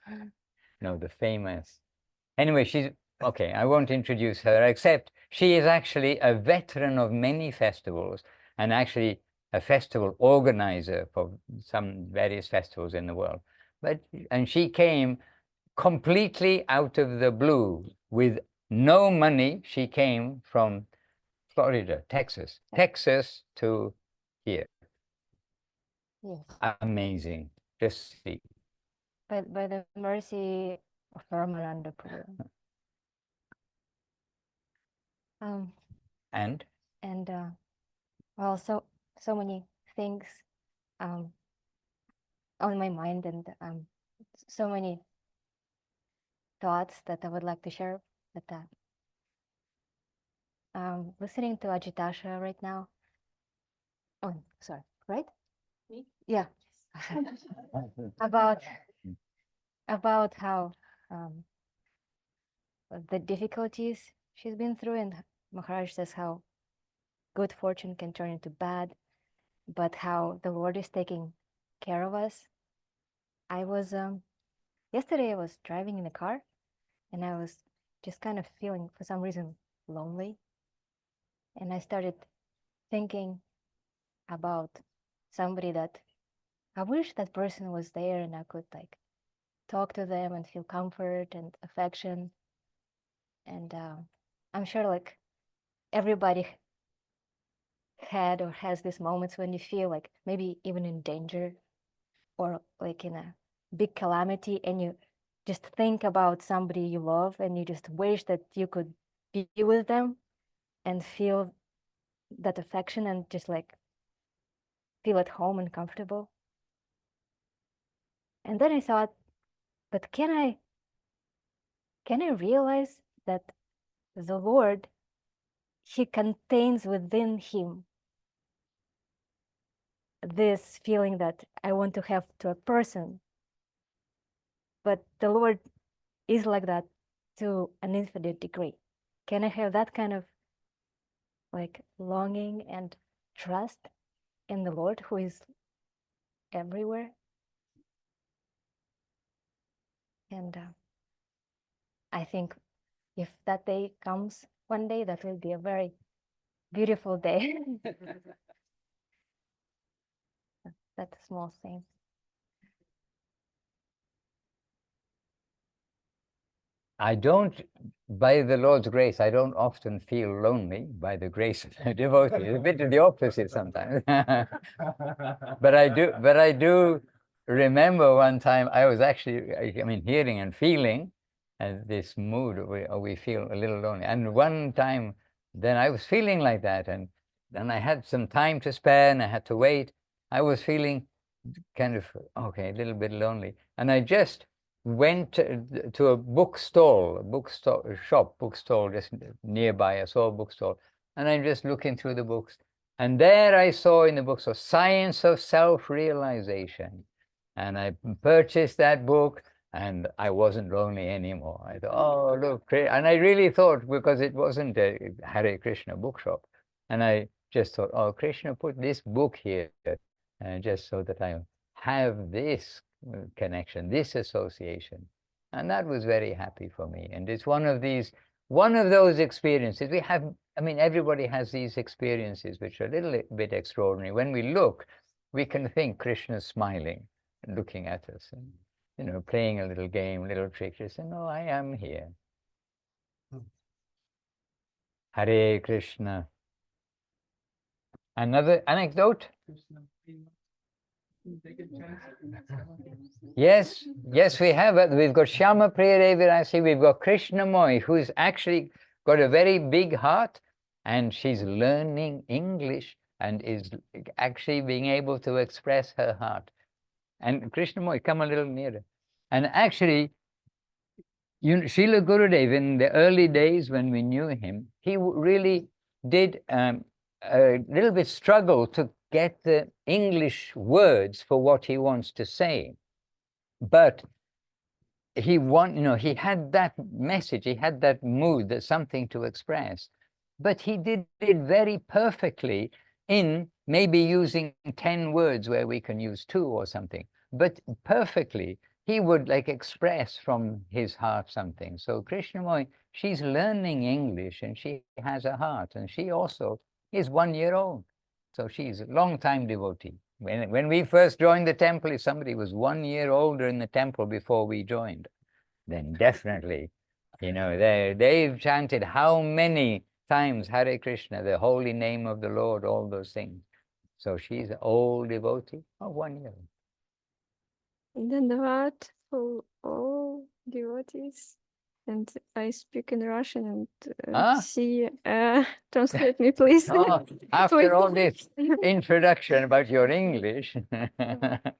No, the famous. Anyway, she's okay. I won't introduce her, except she is actually a veteran of many festivals, and actually a festival organizer for some various festivals in the world. And she came completely out of the blue with no money. She came from Florida, Texas to here. Yes. Amazing. Just see. By the mercy of Ramananda Prabhu. And Well, so many things on my mind, and so many thoughts that I would like to share. But listening to Ajitasha right now. Oh, sorry, right? Me? Yeah. about how the difficulties she's been through, and Maharaj says how good fortune can turn into bad, but how the Lord is taking care of us. I was yesterday I was driving in the car, and I was just kind of feeling, for some reason, lonely, and I started thinking about somebody that I wish that person was there and I could like talk to them and feel comfort and affection. And I'm sure like everybody had or has these moments when you feel like maybe even in danger or like in a big calamity, and you just think about somebody you love and you just wish that you could be with them and feel that affection and just like feel at home and comfortable. And then I thought, but can I realize that the Lord, he contains within him this feeling that I want to have to a person, but the Lord is like that to an infinite degree. Can I have that kind of like longing and trust in the Lord who is everywhere? And I think if that day comes one day, that will be a very beautiful day. That's a small thing. I don't, by the Lord's grace, I don't often feel lonely by the grace of the devotee. It's a bit of the opposite sometimes. But I do remember one time I was actually, I mean, hearing and feeling this mood where we feel a little lonely. And one time, then I was feeling like that, and then I had some time to spare and I had to wait. I was feeling kind of, okay, a little bit lonely. And I just went to a bookstall just nearby. I saw a bookstall, and I'm just looking through the books. And there I saw in the bookstore, Science of Self-Realization. And I purchased that book, and I wasn't lonely anymore. I thought, oh, look, and I really thought, because it wasn't a Hare Krishna bookshop, and I just thought, oh, Krishna put this book here, just so that I have this connection, this association. And that was very happy for me. And it's one of those experiences we have. I mean, everybody has these experiences which are a little bit extraordinary. When we look, we can think Krishna's smiling, looking at us, and, you know, playing a little game, a little trick. Just say, no, I am here. Hare Krishna. Another anecdote? Yes, we have it. We've got Shyama Priyadevirasi, we've got Krishna Moy, who's actually got a very big heart, and she's learning English and is actually being able to express her heart. And Krishna Moy, come a little nearer. And actually, Srila Gurudev, in the early days when we knew him, he really did a little bit struggle to get the English words for what he wants to say. But he he had that message, he had that mood, that something to express. But he did it very perfectly in maybe using 10 words where we can use 2 or something. But perfectly, he would like express from his heart something. So Krishnamurti, she's learning English and she has a heart, and she also is 1 year old. So she's a long-time devotee. When we first joined the temple, if somebody was 1 year older in the temple before we joined, then definitely, they've chanted how many times Hare Krishna, the holy name of the Lord, all those things. So she's an old devotee of 1 year. Dandavad for all devotees. And I speak in Russian, and translate me, please. After Please. all this introduction about your English.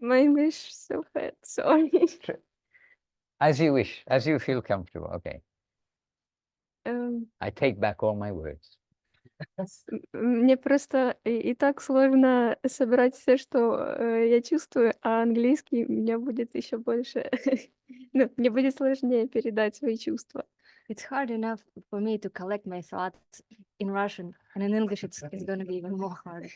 My English is so bad, sorry. As you wish, as you feel comfortable, okay. Um, I take back all my words. Мне просто и так сложно собрать все, что я чувствую, а английский меня будет еще больше, ну, мне будет сложнее передать свои чувства. It's hard enough for me to collect my thoughts in Russian, and in English it's going to be even more hard.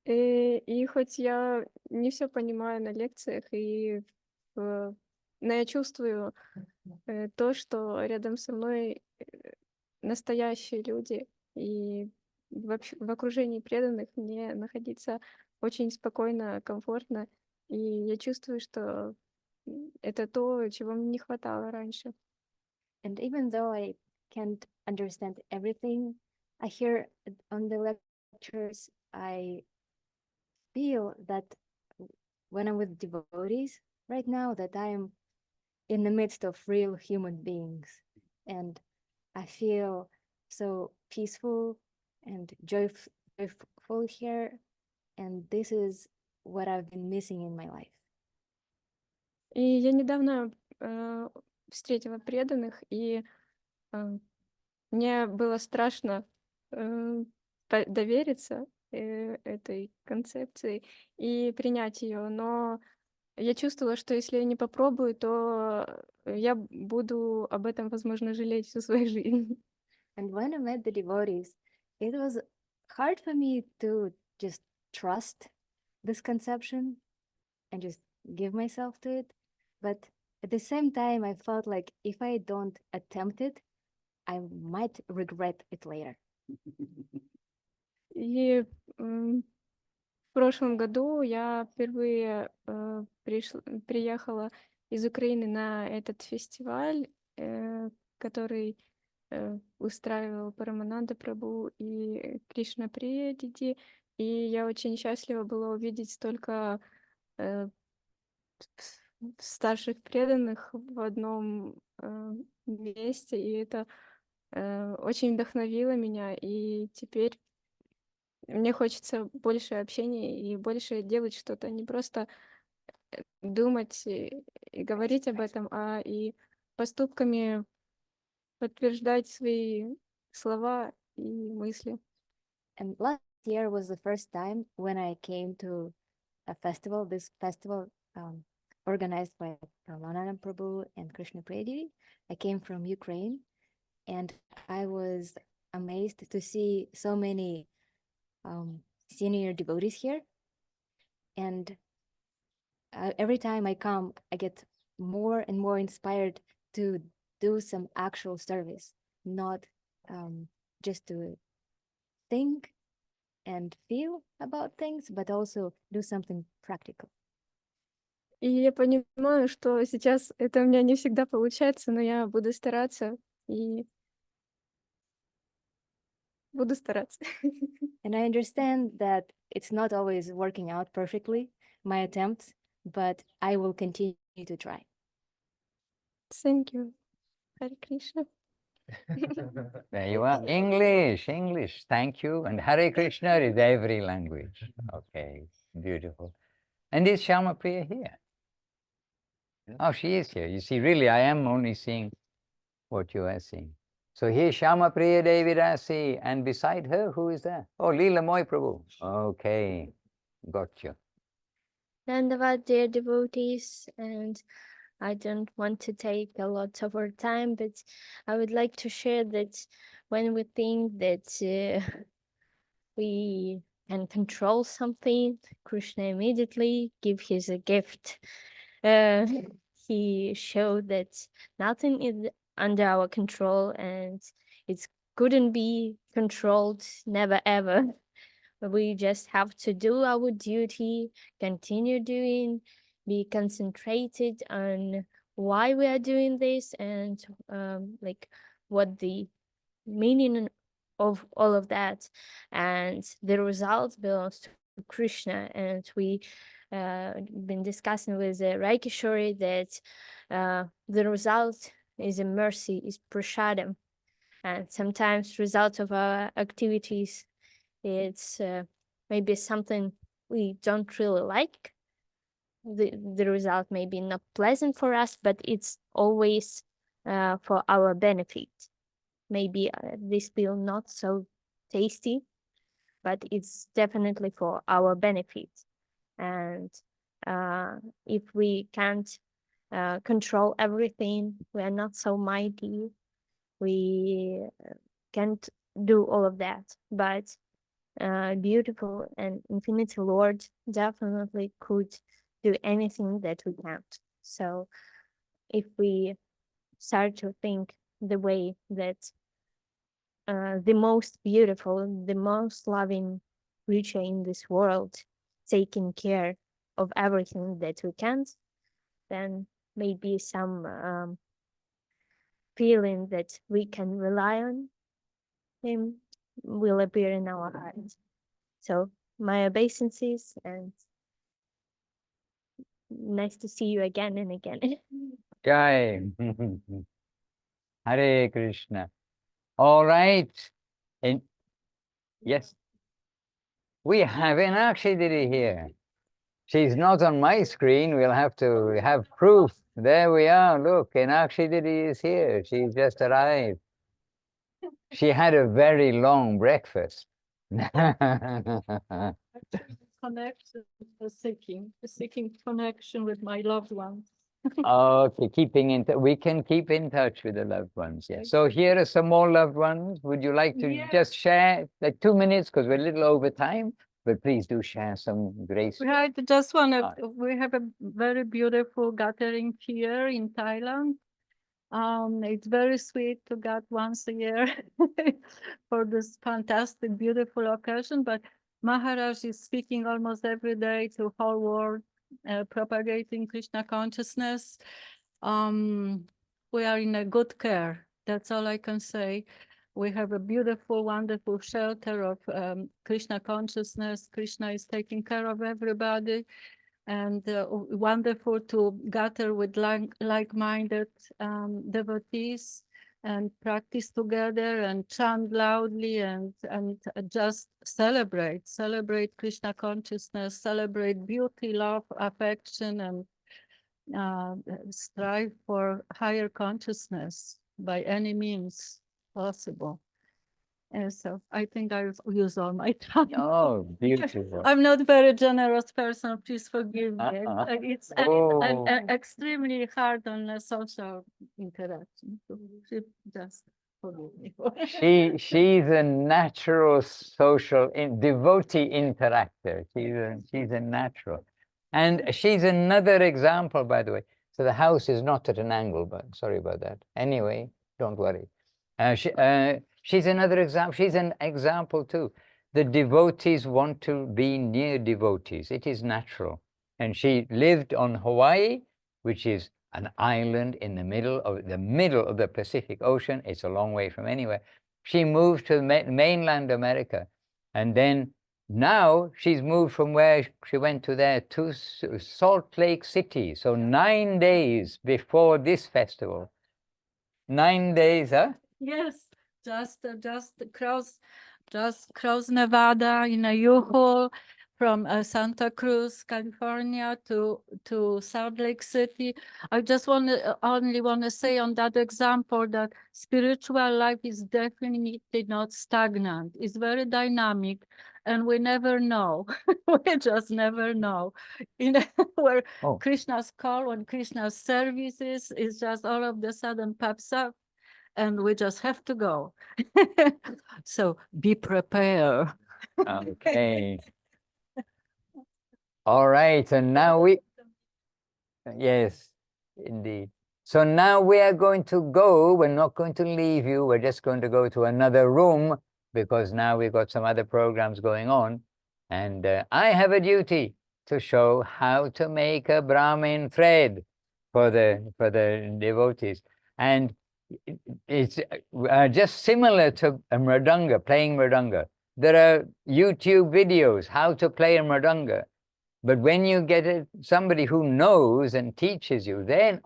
И хоть я не все понимаю на лекциях, но я чувствую то, что рядом со мной настоящие люди, и в окружении преданных мне находиться очень спокойно, комфортно, и я чувствую, что это то, чего мне не хватало раньше. And even though I can't understand everything I hear on the lectures, I feel that when I'm with devotees right now, that I'm in the midst of real human beings, and I feel so peaceful and joyful here, and this is what I've been missing in my life. И я недавно встретила преданных, и мне было страшно довериться этой концепции и принять ее, но я чувствовала, что если я не попробую, то я буду об этом, возможно, жалеть всю свою жизнь. And when I met the devotees, it was hard for me to just trust this conception and just give myself to it. But at the same time, I felt like if I don't attempt it, I might regret it later. И в прошлом году я впервые приехала из Украины на этот фестиваль, который устраивал Парамананда Прабху и Кришна Прия Диди, и я очень счастлива была увидеть столько старших преданных в одном месте, и это очень вдохновило меня, и теперь мне хочется больше общения и больше делать что-то, не просто думать и говорить об этом, а и поступками подтверждать свои слова и мысли. And last year was the first time when I came to a festival, this festival organized by Ramananda Prabhu and Krishna Priyadidi. I came from Ukraine, and I was amazed to see so many senior devotees here. And every time I come, I get more and more inspired to do some actual service, not just to think and feel about things, but also do something practical. И я понимаю, что сейчас это у меня не всегда получается, но я буду стараться и буду стараться. And I understand that it's not always working out perfectly, my attempts, but I will continue to try. Thank you. Hare Krishna. There you are. English. Thank you. And Hare Krishna is every language. Okay, beautiful. And is Shyama Priya here? Oh, she is here. You see, really, I am only seeing what you are seeing. So here, Shyama Priya Devi Rasi, and beside her, who is there? Oh, Leela Moy Prabhu. Okay, got you. Dandavad, dear devotees, and I don't want to take a lot of our time, but I would like to share that when we think that we can control something, Krishna immediately give his a gift. He showed that nothing is under our control, and it couldn't be controlled, never ever. We just have to do our duty, continue doing, be concentrated on why we are doing this, and like what the meaning of all of that, and the result belongs to Krishna. And we been discussing with Raikishori that the result is a mercy, is prasadam, and sometimes result of our activities, it's maybe something we don't really like. The result may be not pleasant for us, but it's always for our benefit. maybe this will not so tasty, but it's definitely for our benefit. And if we can't control everything, we are not so mighty, we can't do all of that, but beautiful and infinite Lord definitely could do anything that we can't. So if we start to think the way that the most beautiful, the most loving creature in this world, taking care of everything that we can't, then maybe some feeling that we can rely on him will appear in our hearts. So my obeisances, and nice to see you again and again. Jai. Hare Krishna. All right. And yes, we have Inakshi Didi here. She's not on my screen. We'll have to have proof. There we are. Look, Inakshi Didi is here. She's just arrived. She had a very long breakfast. Connection, seeking connection with my loved ones. Okay, we can keep in touch with the loved ones. Yes. So here are some more loved ones. Would you like to just share like 2 minutes, because we're a little over time, but please do share some grace. I just want to. We have a very beautiful gathering here in Thailand. It's very sweet to get once a year for this fantastic, beautiful occasion. But Maharaj is speaking almost every day to whole world, propagating Krishna consciousness. We are in a good care. That's all I can say. We have a beautiful, wonderful shelter of Krishna consciousness. Krishna is taking care of everybody. And wonderful to gather with like-minded devotees and practice together and chant loudly and just celebrate Krishna consciousness, celebrate beauty, love, affection, and strive for higher consciousness by any means possible. And so I think I've used all my time. Oh, beautiful. I'm not very generous person, please forgive me. It's extremely hard on a social interaction. So just forgive me. She's a natural social devotee interactor. She's a natural. And she's another example, by the way. So the house is not at an angle, but sorry about that. Anyway, don't worry. She's another example. She's an example too. The devotees want to be near devotees. It is natural. And she lived on Hawaii, which is an island in the middle of the Pacific Ocean. It's a long way from anywhere. She moved to mainland America. And then now she's moved from where she went to there to Salt Lake City. So 9 days before this festival. 9 days, huh? Yes, just cross Nevada in a U-Haul from Santa Cruz, California to Salt Lake City. I just only want to say on that example that spiritual life is definitely not stagnant. It's very dynamic, and we never know. We just never know. Where Krishna's call, when Krishna's services is just all of a sudden pops up. And we just have to go. So be prepared. Okay. All right. And now yes, indeed. So now we are going to go. We're not going to leave you. We're just going to go to another room because now we've got some other programs going on. And I have a duty to show how to make a Brahmin thread for the devotees. And it's just similar to a mridanga, playing mridanga. There are YouTube videos how to play a mridanga, but when you get somebody who knows and teaches you, then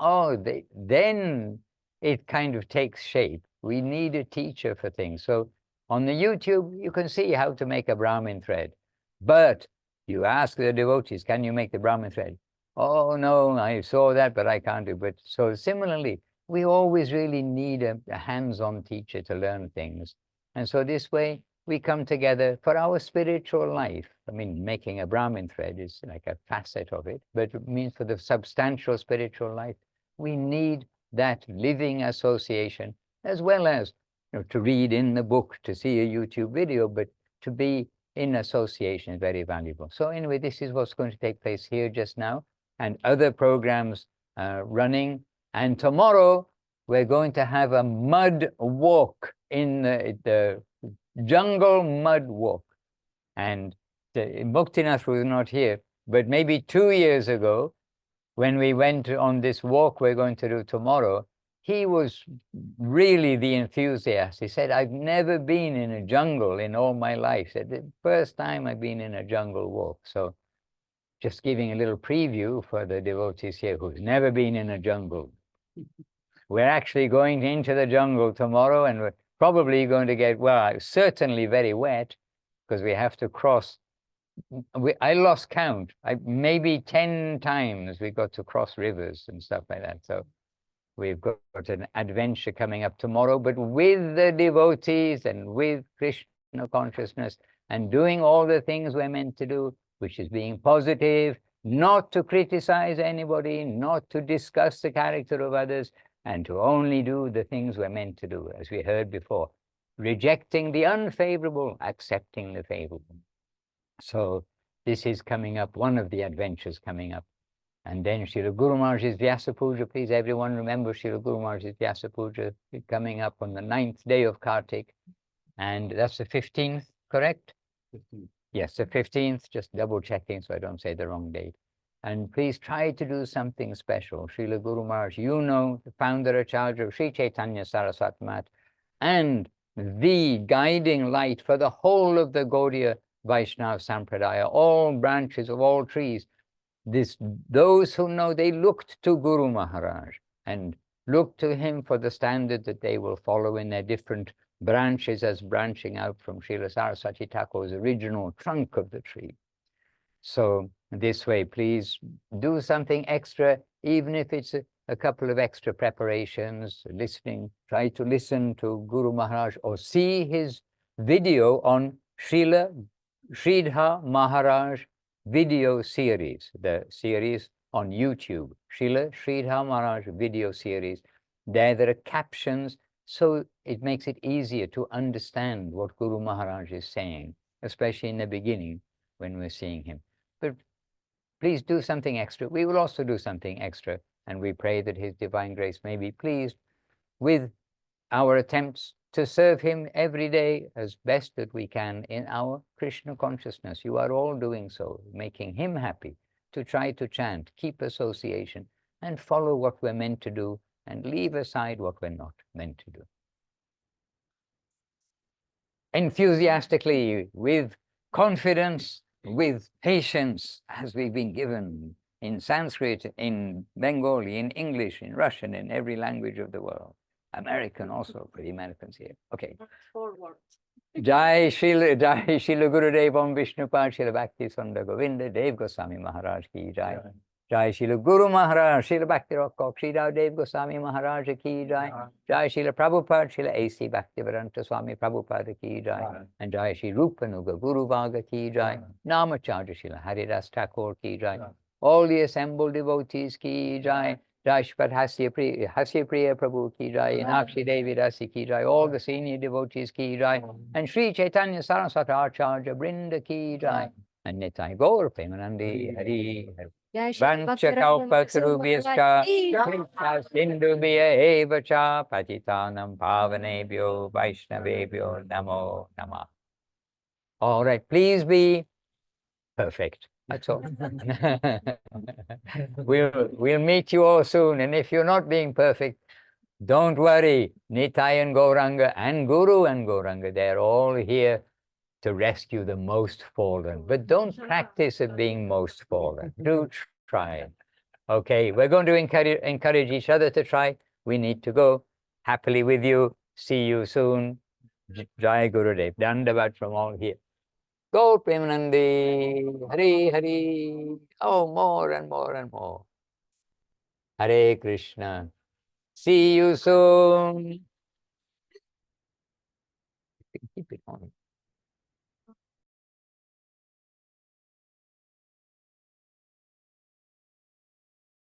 then it kind of takes shape. We need a teacher for things. So on the YouTube, you can see how to make a Brahmin thread, but you ask the devotees, can you make the Brahmin thread? Oh no, I saw that, but I can't do it. But so similarly, we always really need a hands-on teacher to learn things. And so this way we come together for our spiritual life. I mean, making a Brahmin thread is like a facet of it, but it means for the substantial spiritual life, we need that living association, as well as, you know, to read in the book, to see a YouTube video, but to be in association is very valuable. So anyway, this is what's going to take place here just now, and other programs running. And tomorrow we're going to have a mud walk in the jungle mud walk. And Muktinath was not here, but maybe 2 years ago, when we went on this walk we're going to do tomorrow, he was really the enthusiast. He said, I've never been in a jungle in all my life. He said, the first time I've been in a jungle walk. So just giving a little preview for the devotees here who's never been in a jungle. We're actually going into the jungle tomorrow, and we're probably going to get, well, certainly very wet, because we have to cross. I lost count. Maybe 10 times we got to cross rivers and stuff like that. So we've got an adventure coming up tomorrow, but with the devotees and with Krishna consciousness, and doing all the things we're meant to do, which is being positive, not to criticize anybody, not to discuss the character of others, and to only do the things we're meant to do, as we heard before, rejecting the unfavorable, accepting the favorable. So this is coming up, one of the adventures coming up. And then Srila Guru Maharaj's Vyasa Puja, please everyone remember Srila Guru Maharaj's Vyasa Puja coming up on the 9th day of Kartik. And that's the 15th, correct? 15th. Yes, the 15th, just double checking so I don't say the wrong date. And please try to do something special. Srila Guru Maharaj, you know, the founder Acharya of Sri Chaitanya Saraswati Math, and the guiding light for the whole of the Gaudiya Vaishnava Sampradaya, all branches of all trees. Those who know, they looked to Guru Maharaj and looked to him for the standard that they will follow in their different branches, as branching out from Srila Saraswati Thakur's original trunk of the tree. So this way, please do something extra, even if it's a couple of extra preparations, listening, try to listen to Guru Maharaj or see his video on Sridhar Maharaj video series, the series on YouTube, Sridhar Maharaj video series. There are captions, so it makes it easier to understand what Guru Maharaj is saying, especially in the beginning when we're seeing him. But please do something extra. We will also do something extra, and we pray that his divine grace may be pleased with our attempts to serve him every day as best that we can in our Krishna consciousness. You are all doing so, making him happy, to try to chant, keep association, and follow what we're meant to do, and leave aside what we're not meant to do. Enthusiastically, with confidence, with patience, as we've been given in Sanskrit, in Bengali, in English, in Russian, in every language of the world. American also, for the Americans here. Okay. Forward. Jai Srila Gurudev Om Vishnupad Srila Bhakti Sunda Govinda Dev Goswami Maharaj ki Jai. Jai Srila Guru Maharaj, Srila Bhakti Rock, Srila Dev Goswami Maharaj ki Jai. Jai Srila Prabhupada, Srila A.C. Bhaktivedanta Swami Prabhupada ki Jai. And Jai Sri Rupanuga Guru Vaga ki Jai. Namacharya Srila Haridas Thakur ki Jai. All the assembled devotees ki Jai. Jai Shpad Hasya Priya Prabhu ki Jai. Nakshi Devi Rasi ki Jai. All the senior devotees ki Jai. And Sri Chaitanya Saraswati Acharya Brinda ki Jai. And Nitai Gaur Premanandi Hari Hari. Vanchakalpatarubhyascha Sindhubhya eva cha patitanam pavanebhyo Vaishnavebhyo namo namah. All right, please be perfect. That's all. We'll meet you all soon. And if you're not being perfect, don't worry. Nitai and Gauranga and Guru and Gauranga, they're all here to rescue the most fallen. But don't practice at being most fallen. Do try. Okay, we're going to encourage each other to try. We need to go. Happily with you. See you soon. Jai Gurudev. Dandavat from all here. Go Premanandi. Hari Hari. Oh, more and more and more. Hare Krishna. See you soon. Keep it on.